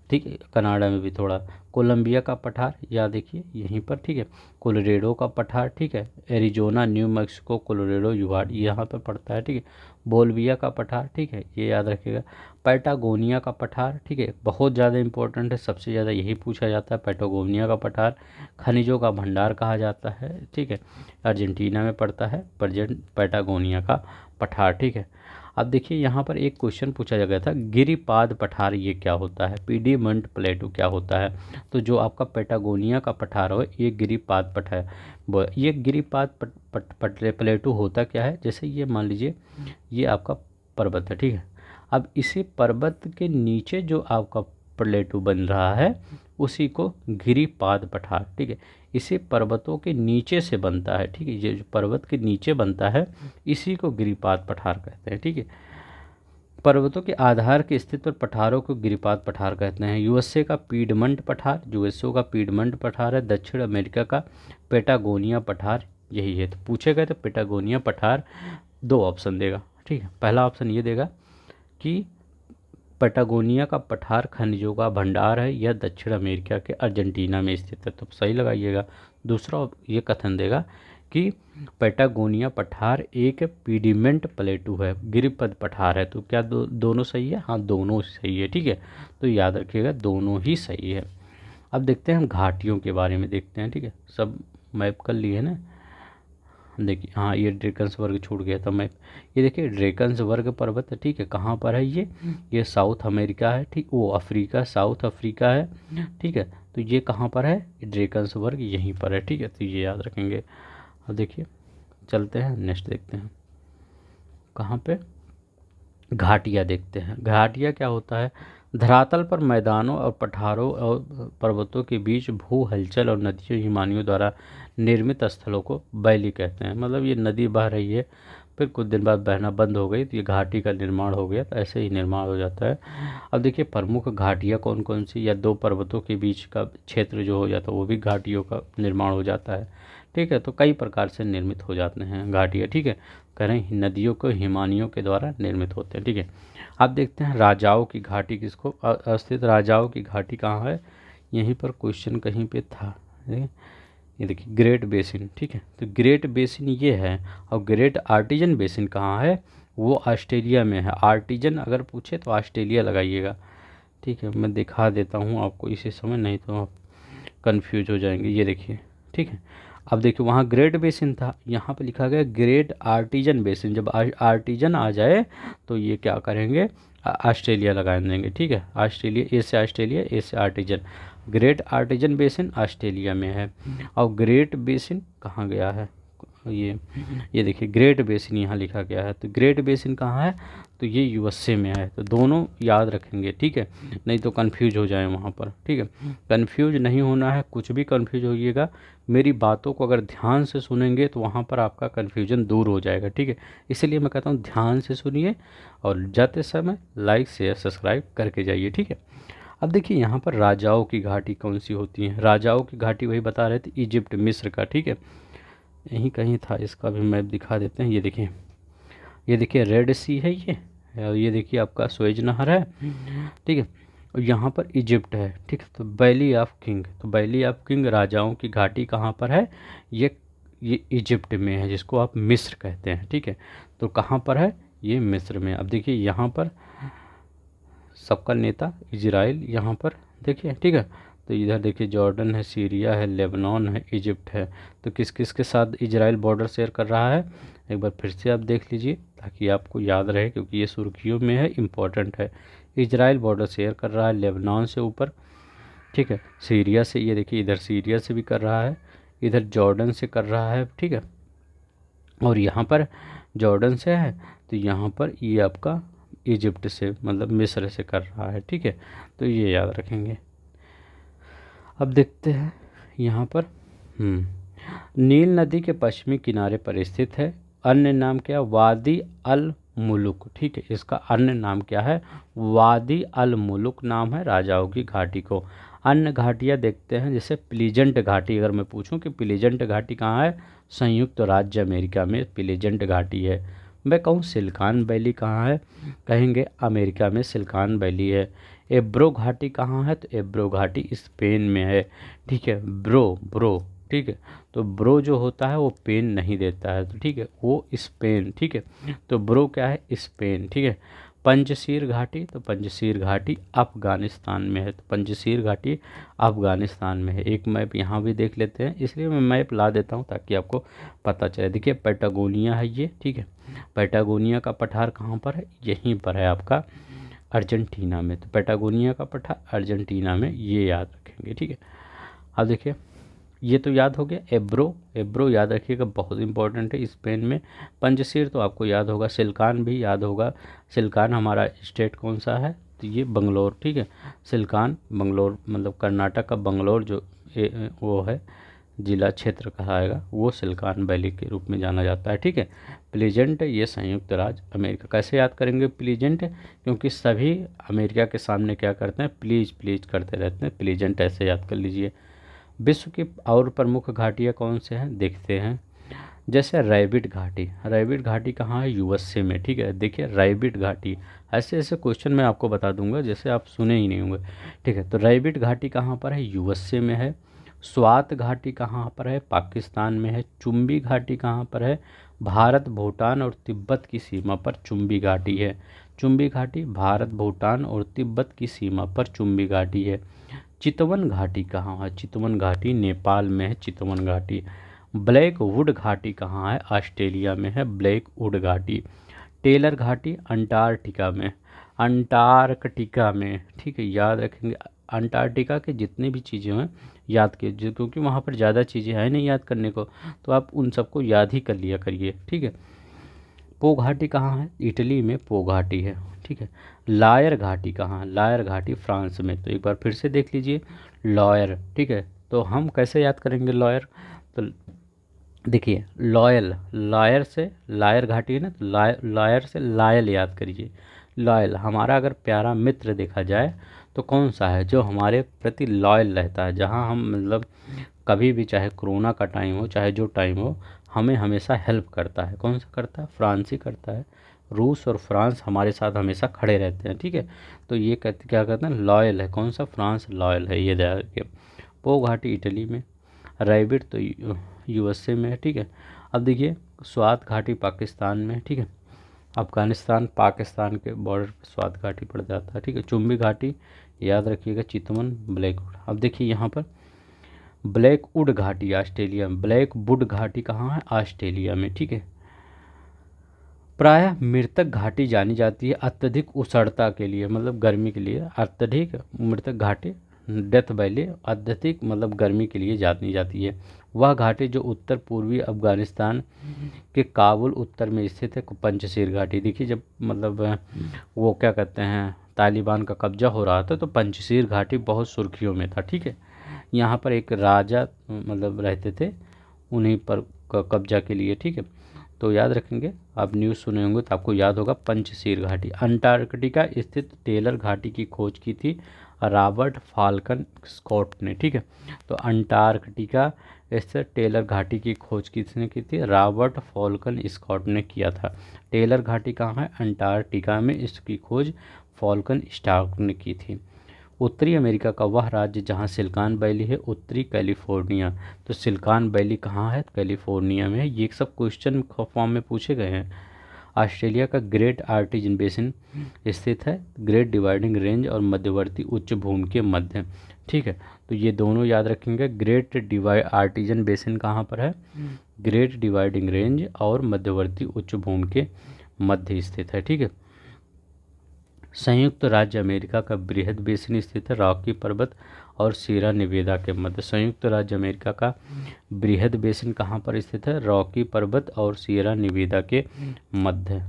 ठीक है, कनाडा में भी थोड़ा। कोलंबिया का पठार या देखिए यहीं पर, ठीक है। कोलोरेडो का पठार, ठीक है, एरिजोना, न्यू मैक्सिको, कोलोरेडो, यूहार्ड यहाँ पर पड़ता है, ठीक है। बोल्विया का पठार, ठीक है, ये याद रखिएगा। पैटागोनिया का पठार, ठीक है, बहुत ज़्यादा इंपॉर्टेंट है, सबसे ज़्यादा यही पूछा जाता है, पैटागोनिया का पठार। खनिजों का भंडार कहा जाता है, ठीक है, अर्जेंटीना में पड़ता है पैटागोनिया का पठार, ठीक है। अब देखिए यहाँ पर एक क्वेश्चन पूछा गया था, गिरिपाद पठार ये क्या होता है, पीडीमंट प्लेटू क्या होता है, तो जो आपका पैटागोनिया का पठार हो ये गिरिपाद पठार, ये गिरिपाद प्लेटू होता क्या है, जैसे ये मान लीजिए ये आपका पर्वत है, ठीक है। अब इसी पर्वत के नीचे जो आपका प्लेटू बन रहा है उसी को गिरिपाद पठार, ठीक है, इसे पर्वतों के नीचे से बनता है, ठीक है, ये जो पर्वत के नीचे बनता है इसी को गिरिपाद पठार कहते हैं, ठीक है। पर्वतों के आधार के स्थित पर पठारों को गिरिपाद पठार कहते हैं। यूएसए का पीडमंट पठार, यूएसए का पीडमंट पठार है। दक्षिण अमेरिका का पेटागोनिया पठार यही है। तो पूछे गए तो पेटागोनिया पठार 2 ऑप्शन देगा, ठीक है। पहला ऑप्शन ये देगा कि पैटागोनिया का पठार खनिजों का भंडार है, यह दक्षिण अमेरिका के अर्जेंटीना में स्थित है, तो सही लगाइएगा। दूसरा ये कथन देगा कि पैटागोनिया पठार एक पीडीमेंट प्लेटू है, गिरिपद पठार है, तो क्या दोनों सही है, हाँ दोनों सही है, ठीक है। तो याद रखिएगा दोनों ही सही है। अब देखते हैं हम घाटियों के बारे में देखते हैं, ठीक है, सब मैप कर लिए ना, देखिए हाँ ये ड्रेकन्स वर्ग छूट गया था मैप। ये देखिए ड्रेकन्स वर्ग पर्वत है, ठीक है, कहाँ पर है ये साउथ अमेरिका है, ठीक, वो अफ्रीका, साउथ अफ्रीका है, ठीक है। तो ये कहाँ पर है, ड्रेकन्स वर्ग यहीं पर है, ठीक है, तो ये याद रखेंगे। अब देखिए चलते हैं नेक्स्ट देखते हैं, कहाँ पे घाटियाँ देखते हैं। घाटियाँ क्या होता है, धरातल पर मैदानों और पठारों और पर्वतों के बीच भू हलचल और नदियों हिमानियों द्वारा निर्मित स्थलों को वैली कहते हैं। मतलब ये नदी बह रही है फिर कुछ दिन बाद बहना बंद हो गई तो ये घाटी का निर्माण हो गया, तो ऐसे ही निर्माण हो जाता है। अब देखिए प्रमुख घाटियाँ कौन कौन सी, या 2 पर्वतों के बीच का क्षेत्र जो हो जाता है वो भी घाटियों का निर्माण हो जाता है, ठीक है। तो कई प्रकार से निर्मित हो जाते हैं घाटियाँ, ठीक है। कह रहे हैं नदियों को हिमानियों के द्वारा निर्मित होते हैं, ठीक है। अब देखते हैं राजाओं की घाटी किसको अस्थित राजाओं की घाटी कहाँ है, यहीं पर क्वेश्चन कहीं पे था। ये देखिए ग्रेट बेसिन, ठीक है। तो ग्रेट बेसिन ये है, और ग्रेट आर्टिजन बेसिन कहाँ है, वो ऑस्ट्रेलिया में है। आर्टिजन अगर पूछे तो ऑस्ट्रेलिया लगाइएगा, ठीक है। मैं दिखा देता हूँ आपको इसी समय, नहीं तो आप कंफ्यूज हो जाएंगे। ये देखिए, ठीक है। अब देखिए वहाँ ग्रेट बेसिन था, यहाँ पे लिखा गया ग्रेट आर्टिजन बेसिन। जब आर्टिजन आ जाए तो ये क्या करेंगे, ऑस्ट्रेलिया लगा देंगे, ठीक है। ऑस्ट्रेलिया, ए से ऑस्ट्रेलिया, ए से artesian. Great artesian basin Australia में है, और ग्रेट बेसिन कहाँ गया है, ये देखिए ग्रेट बेसिन यहाँ लिखा गया है। तो ग्रेट बेसिन कहाँ है, तो ये यूएसए में है। तो दोनों याद रखेंगे, ठीक है, नहीं तो कंफ्यूज हो जाए वहाँ पर, ठीक है। कंफ्यूज नहीं होना है, कुछ भी कंफ्यूज होइएगा, मेरी बातों को अगर ध्यान से सुनेंगे तो वहाँ पर आपका कन्फ्यूजन दूर हो जाएगा, ठीक है। इसलिए मैं कहता हूँ ध्यान से सुनिए, और जाते समय लाइक शेयर सब्सक्राइब करके जाइए, ठीक है। अब देखिए यहाँ पर राजाओं की घाटी कौन सी होती है, राजाओं की घाटी वही बता रहे थे, इजिप्ट मिस्र का, ठीक है। यहीं कहीं था, इसका भी मैप दिखा देते हैं। ये देखिए रेड सी है ये, और ये देखिए आपका सुएज नहर है, ठीक है। और यहाँ पर इजिप्ट है, ठीक है। तो वैली ऑफ किंग, तो वैली ऑफ किंग राजाओं की घाटी कहाँ पर है, ये इजिप्ट में है, जिसको आप मिस्र कहते हैं, ठीक है। तो कहाँ पर है, ये मिस्र में। अब देखिए यहाँ पर सबका नेता इजराइल यहाँ पर देखिए, ठीक है। तो इधर देखिए जॉर्डन है, सीरिया है, लेबनान है, इजिप्ट है। तो किस किस के साथ इजराइल बॉर्डर शेयर कर रहा है, एक बार फिर से आप देख लीजिए ताकि आपको याद रहे, क्योंकि ये सुर्खियों में है, इम्पॉर्टेंट है। इजराइल बॉर्डर शेयर कर रहा है लेबनान से ऊपर, ठीक है। सीरिया से, ये देखिए इधर सीरिया से भी कर रहा है, इधर जॉर्डन से कर रहा है, ठीक है। और यहाँ पर जॉर्डन से है, तो यहाँ पर ये आपका इजिप्ट से मतलब मिस्र से कर रहा है, ठीक है। तो ये याद रखेंगे। अब देखते हैं यहाँ पर नील नदी के पश्चिमी किनारे पर स्थित है, अन्य नाम क्या, वादी अल मुलुक, ठीक है। इसका अन्य नाम क्या है, वादी अल मुलुक नाम है राजाओं की घाटी को। अन्य घाटियाँ देखते हैं, जैसे प्लीजेंट घाटी, अगर मैं पूछूं कि प्लीजेंट घाटी कहाँ है, संयुक्त राज्य अमेरिका में प्लीजेंट घाटी है। मैं कहूँ सिलिकॉन वैली कहाँ है, कहेंगे अमेरिका में सिलिकॉन वैली है। एब्रो घाटी कहाँ है, तो एब्रो घाटी स्पेन में है, ठीक है। ब्रो, ठीक है। तो ब्रो जो होता है वो पेन नहीं देता है, तो ठीक है, वो स्पेन, ठीक है। तो ब्रो क्या है, स्पेन, ठीक है। पंजशीर घाटी, तो पंजशीर घाटी अफ़गानिस्तान में है, तो पंजशीर घाटी अफ़गानिस्तान में है। एक मैप यहाँ भी देख लेते हैं, इसलिए मैं मैप ला देता हूँ ताकि आपको पता चले। देखिए पैटागोनिया है ये, ठीक है। पैटागोनिया का पठार कहाँ पर है, यहीं पर है आपका अर्जेंटीना में। तो पैटागोनिया का पठार अर्जेंटीना में, ये याद रखेंगे, ठीक है। अब देखिए ये तो याद हो गया। एब्रो याद रखिएगा, बहुत इंपॉर्टेंट है स्पेन में। पंजशीर तो आपको याद होगा, सिलिकॉन भी याद होगा। सिलिकॉन हमारा स्टेट कौन सा है, तो ये बंगलोर, ठीक है। सिलिकॉन बंगलोर मतलब कर्नाटक का बंगलोर जो वो है जिला क्षेत्र कहलाएगा, वो सिलिकॉन वैली के रूप में जाना जाता है, ठीक है। प्लीजेंट ये संयुक्त राज्य अमेरिका। कैसे याद करेंगे प्लीजेंट, क्योंकि सभी अमेरिका के सामने क्या करते हैं, प्लीज प्लीज करते रहते हैं, प्लीजेंट ऐसे याद कर लीजिए। विश्व की और प्रमुख घाटियाँ कौन से हैं देखते हैं, जैसे रैबिट घाटी कहाँ है, यूएसए में, ठीक है। देखिए रैबिट घाटी, ऐसे ऐसे क्वेश्चन मैं आपको बता दूंगा जैसे आप सुने ही नहीं होंगे, ठीक है। तो रैबिट घाटी कहाँ पर है, यूएसए में है। स्वात घाटी कहाँ पर है, पाकिस्तान में है। चुम्बी घाटी कहाँ पर है, भारत भूटान और तिब्बत की सीमा पर चुम्बी घाटी है। चुम्बी घाटी भारत भूटान और तिब्बत की सीमा पर चुम्बी घाटी है। चितवन घाटी कहाँ है, चितवन घाटी नेपाल में है, चितवन घाटी। ब्लैक वुड घाटी कहाँ है, ऑस्ट्रेलिया में है ब्लैक वुड घाटी। टेलर घाटी अंटार्कटिका में, अंटार्कटिका में, ठीक है, याद रखेंगे। अंटार्कटिका के जितनी भी चीज़ें हैं याद कीजिए, क्योंकि वहाँ पर ज़्यादा चीज़ें हैं नहीं याद करने को, तो आप उन सबको याद ही कर लिया करिए, ठीक है। पो घाटी कहाँ है, इटली में पो घाटी है, ठीक है। लायर घाटी कहाँ है, लायर घाटी फ्रांस में। तो एक बार फिर से देख लीजिए लॉयर, ठीक है। तो हम कैसे याद करेंगे लॉयर, तो देखिए लायर से लायर घाटी है ना, तो लायर से लायल याद करिए। लॉयल हमारा अगर प्यारा मित्र देखा जाए तो कौन सा है, जो हमारे प्रति लॉयल रहता है, जहाँ हम मतलब कभी भी, चाहे कोरोना का टाइम हो चाहे जो टाइम हो, हमें हमेशा हेल्प करता है। कौन सा करता है? फ्रांस ही करता है। रूस और फ्रांस हमारे साथ हमेशा खड़े रहते हैं, ठीक है। तो ये कहते क्या कहते हैं? लॉयल है। कौन सा? फ्रांस लॉयल है, ये ध्यान रखिए। पो घाटी इटली में, रैबिट तो यूएसए में है, ठीक है। अब देखिए स्वात घाटी पाकिस्तान में, ठीक है। अफगानिस्तान पाकिस्तान के बॉर्डर पर स्वात घाटी पड़ जाता है, ठीक है। चुंबी घाटी याद रखिएगा, चितवन, ब्लैकवुड। अब देखिए यहाँ पर ब्लैकवुड घाटी ऑस्ट्रेलिया में, ब्लैकवुड घाटी कहाँ है? ऑस्ट्रेलिया में, ठीक है। प्रायः मृतक घाटी जानी जाती है अत्यधिक उष्णता के लिए, मतलब गर्मी के लिए। अत्यधिक मृतक घाटी, डेथ वैली, अत्यधिक मतलब गर्मी के लिए जानी जाती है। वह घाटी जो उत्तर पूर्वी अफगानिस्तान के काबुल उत्तर में स्थित है, पंजशीर घाटी। देखिए जब मतलब वो क्या कहते हैं, तालिबान का कब्जा हो रहा था तो पंजशीर घाटी बहुत सुर्खियों में था, ठीक है। यहाँ पर एक राजा मतलब रहते थे, उन्हीं पर कब्जा के लिए, ठीक है। तो याद रखेंगे, आप न्यूज़ सुने होंगे तो आपको याद होगा पंजशीर घाटी। अंटार्कटिका स्थित टेलर घाटी की खोज की थी रॉबर्ट फाल्कन स्कॉट ने, ठीक है। तो अंटार्कटिका स्थित टेलर घाटी की खोज किसने की थी? रॉबर्ट फाल्कन स्कॉट ने किया था। टेलर घाटी कहाँ है? अंटार्कटिका में, इसकी खोज फाल्कन स्कॉट ने की थी। उत्तरी अमेरिका का वह राज्य जहां सिलिकॉन वैली है, उत्तरी कैलिफोर्निया। तो सिलिकॉन वैली कहाँ है? कैलिफोर्निया में है। ये सब क्वेश्चन फॉर्म में पूछे गए हैं। ऑस्ट्रेलिया का ग्रेट आर्टिजन बेसिन स्थित है ग्रेट डिवाइडिंग रेंज और मध्यवर्ती उच्च भूमि के मध्य, ठीक है। तो ये दोनों याद रखेंगे। ग्रेट डिवाइड आर्टिजन बेसिन कहाँ पर है? ग्रेट डिवाइडिंग रेंज और मध्यवर्ती उच्च भूमि के मध्य स्थित है, ठीक है। संयुक्त राज्य अमेरिका का बृहद बेसिन स्थित है रॉकी पर्वत और सियरा नेवादा के मध्य। संयुक्त राज्य अमेरिका का बृहद बेसिन कहाँ पर स्थित है? रॉकी पर्वत और सियरा नेवादा के मध्य।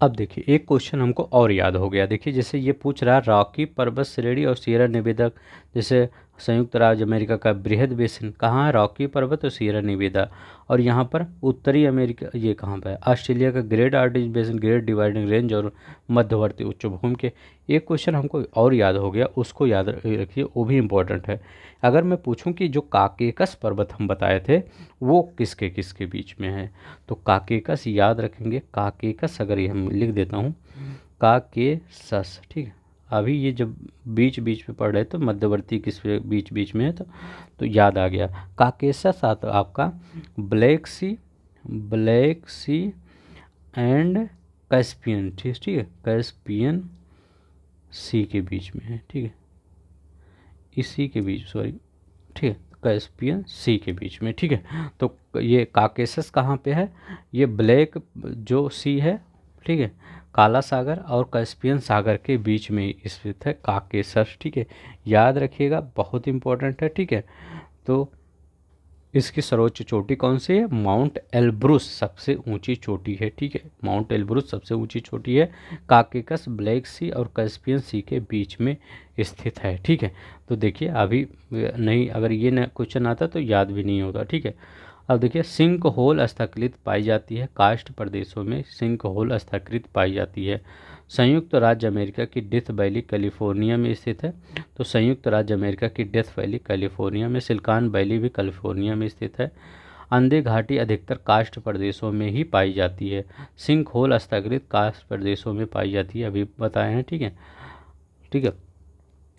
अब देखिए एक क्वेश्चन हमको और याद हो गया। देखिए जैसे ये पूछ रहा है रॉकी पर्वत श्रेणी और सियरा नेवादा, जैसे संयुक्त राज्य अमेरिका का बृहद बेसिन कहाँ है? रॉकी पर्वत और सियरा नेवादा। और यहाँ पर उत्तरी अमेरिका ये कहाँ पर है? ऑस्ट्रेलिया का great artesian basin, great dividing range और मध्यवर्ती उच्च भूमि के। एक क्वेश्चन हमको और याद हो गया, उसको याद रखिए, वो भी इम्पोर्टेंट है। अगर मैं पूछूं कि जो काकेकस पर्वत हम बताए थे वो किसके किसके बीच में है, तो काकेकस याद रखेंगे। काकेकस अगर ये हम लिख देता हूँ, काकेसस, ठीक है। अभी ये जब बीच बीच में पढ़ रहे तो मध्यवर्ती किस बीच बीच में है, तो याद आ गया। काकेसस आता आपका ब्लैक सी एंड कैस्पियन, ठीक है, कैस्पियन सी के बीच में है, ठीक है, इसी के बीच, सॉरी, ठीक है, कैस्पियन सी के बीच में, ठीक है। तो ये काकेसस कहाँ पे है? ये ब्लैक जो सी है, ठीक है, काला सागर और कैस्पियन सागर के बीच में स्थित है काकेसस, ठीक है। याद रखिएगा, बहुत इंपॉर्टेंट है, ठीक है। तो इसकी सर्वोच्च चोटी कौन सी है? माउंट एल्ब्रुस सबसे ऊंची चोटी है, ठीक है। माउंट एल्ब्रुस सबसे ऊंची चोटी है। काकेकस ब्लैक सी और कैस्पियन सी के बीच में स्थित है, ठीक है। तो देखिए अभी नहीं, अगर ये न क्वेश्चन आता तो याद भी नहीं होता, ठीक है। अब देखिए सिंक होल स्थैकृत पाई जाती है कास्ट प्रदेशों में, सिंक होल स्थैकृत पाई जाती है। संयुक्त राज्य अमेरिका की डेथ वैली कैलिफोर्निया में स्थित है। तो संयुक्त राज्य अमेरिका की डेथ वैली कैलिफोर्निया में, सिलिकॉन वैली भी कैलिफोर्निया में स्थित है। अंधे घाटी अधिकतर कास्ट प्रदेशों में ही पाई जाती है। सिंक होल स्थैकृत कास्ट प्रदेशों में पाई जाती है, अभी बताए हैं, ठीक है, ठीक है।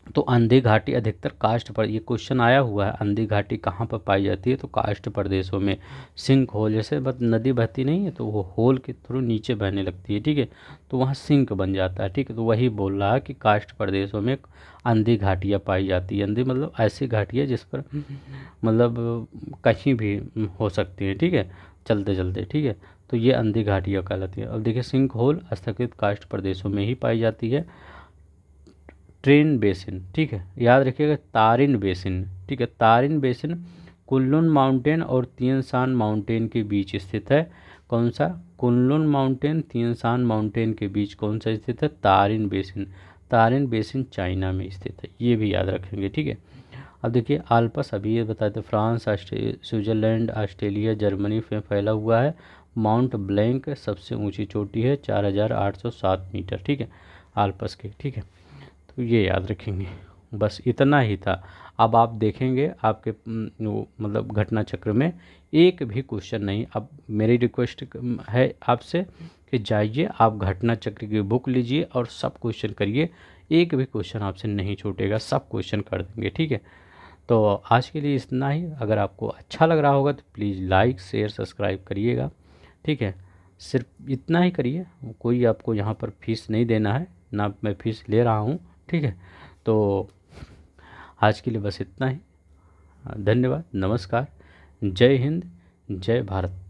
तो अंधी घाटी अधिकतर कास्ट पर, ये क्वेश्चन आया हुआ है, अंधी घाटी कहाँ पर पाई जाती है? तो कास्ट प्रदेशों में। सिंक होल, जैसे नदी बहती नहीं है तो वो होल के थ्रू नीचे बहने लगती है, ठीक है, तो वहाँ सिंक बन जाता है, ठीक है। तो वही बोल रहा है कि कास्ट प्रदेशों में अंधी घाटियाँ पाई जाती है। अंधी मतलब ऐसी घाटियाँ जिस पर मतलब कहीं भी हो सकती है, ठीक है, चलते चलते, ठीक है। तो ये अंधी घाटियाँ कहलाती है। अब देखिए सिंक होल स्थगित कास्ट प्रदेशों में ही पाई जाती है। ट्रेन बेसिन, ठीक है, याद रखिएगा, तारिन बेसिन, ठीक है। तारिन बेसिन कुनलुन माउंटेन और तिएन शान माउंटेन के बीच स्थित है। कौन सा? कुनलुन माउंटेन, तिएन शान माउंटेन के बीच कौन सा स्थित है? Tarin basin. Tarin basin China में स्थित है, ये भी याद रखेंगे, ठीक है। अब देखिए आल्पस, अभी ये बताए थे, फ्रांस, स्विट्जरलैंड, ऑस्ट्रेलिया, जर्मनी में फैला हुआ है। माउंट ब्लैंक सबसे ऊंची चोटी है 4807 मीटर, ठीक है, आल्पस के, ठीक है। तो ये याद रखेंगे। बस इतना ही था। अब आप देखेंगे आपके वो मतलब घटना चक्र में एक भी क्वेश्चन नहीं। अब मेरी रिक्वेस्ट है आपसे कि जाइए आप घटना चक्र की बुक लीजिए और सब क्वेश्चन करिए, एक भी क्वेश्चन आपसे नहीं छूटेगा, सब क्वेश्चन कर देंगे, ठीक है। तो आज के लिए इतना ही। अगर आपको अच्छा लग रहा होगा तो प्लीज़ लाइक शेयर सब्सक्राइब करिएगा, ठीक है। सिर्फ इतना ही करिए, कोई आपको यहाँ पर फीस नहीं देना है, ना मैं फ़ीस ले रहा हूँ, ठीक है। तो आज के लिए बस इतना ही। धन्यवाद, नमस्कार, जय हिंद, जय भारत।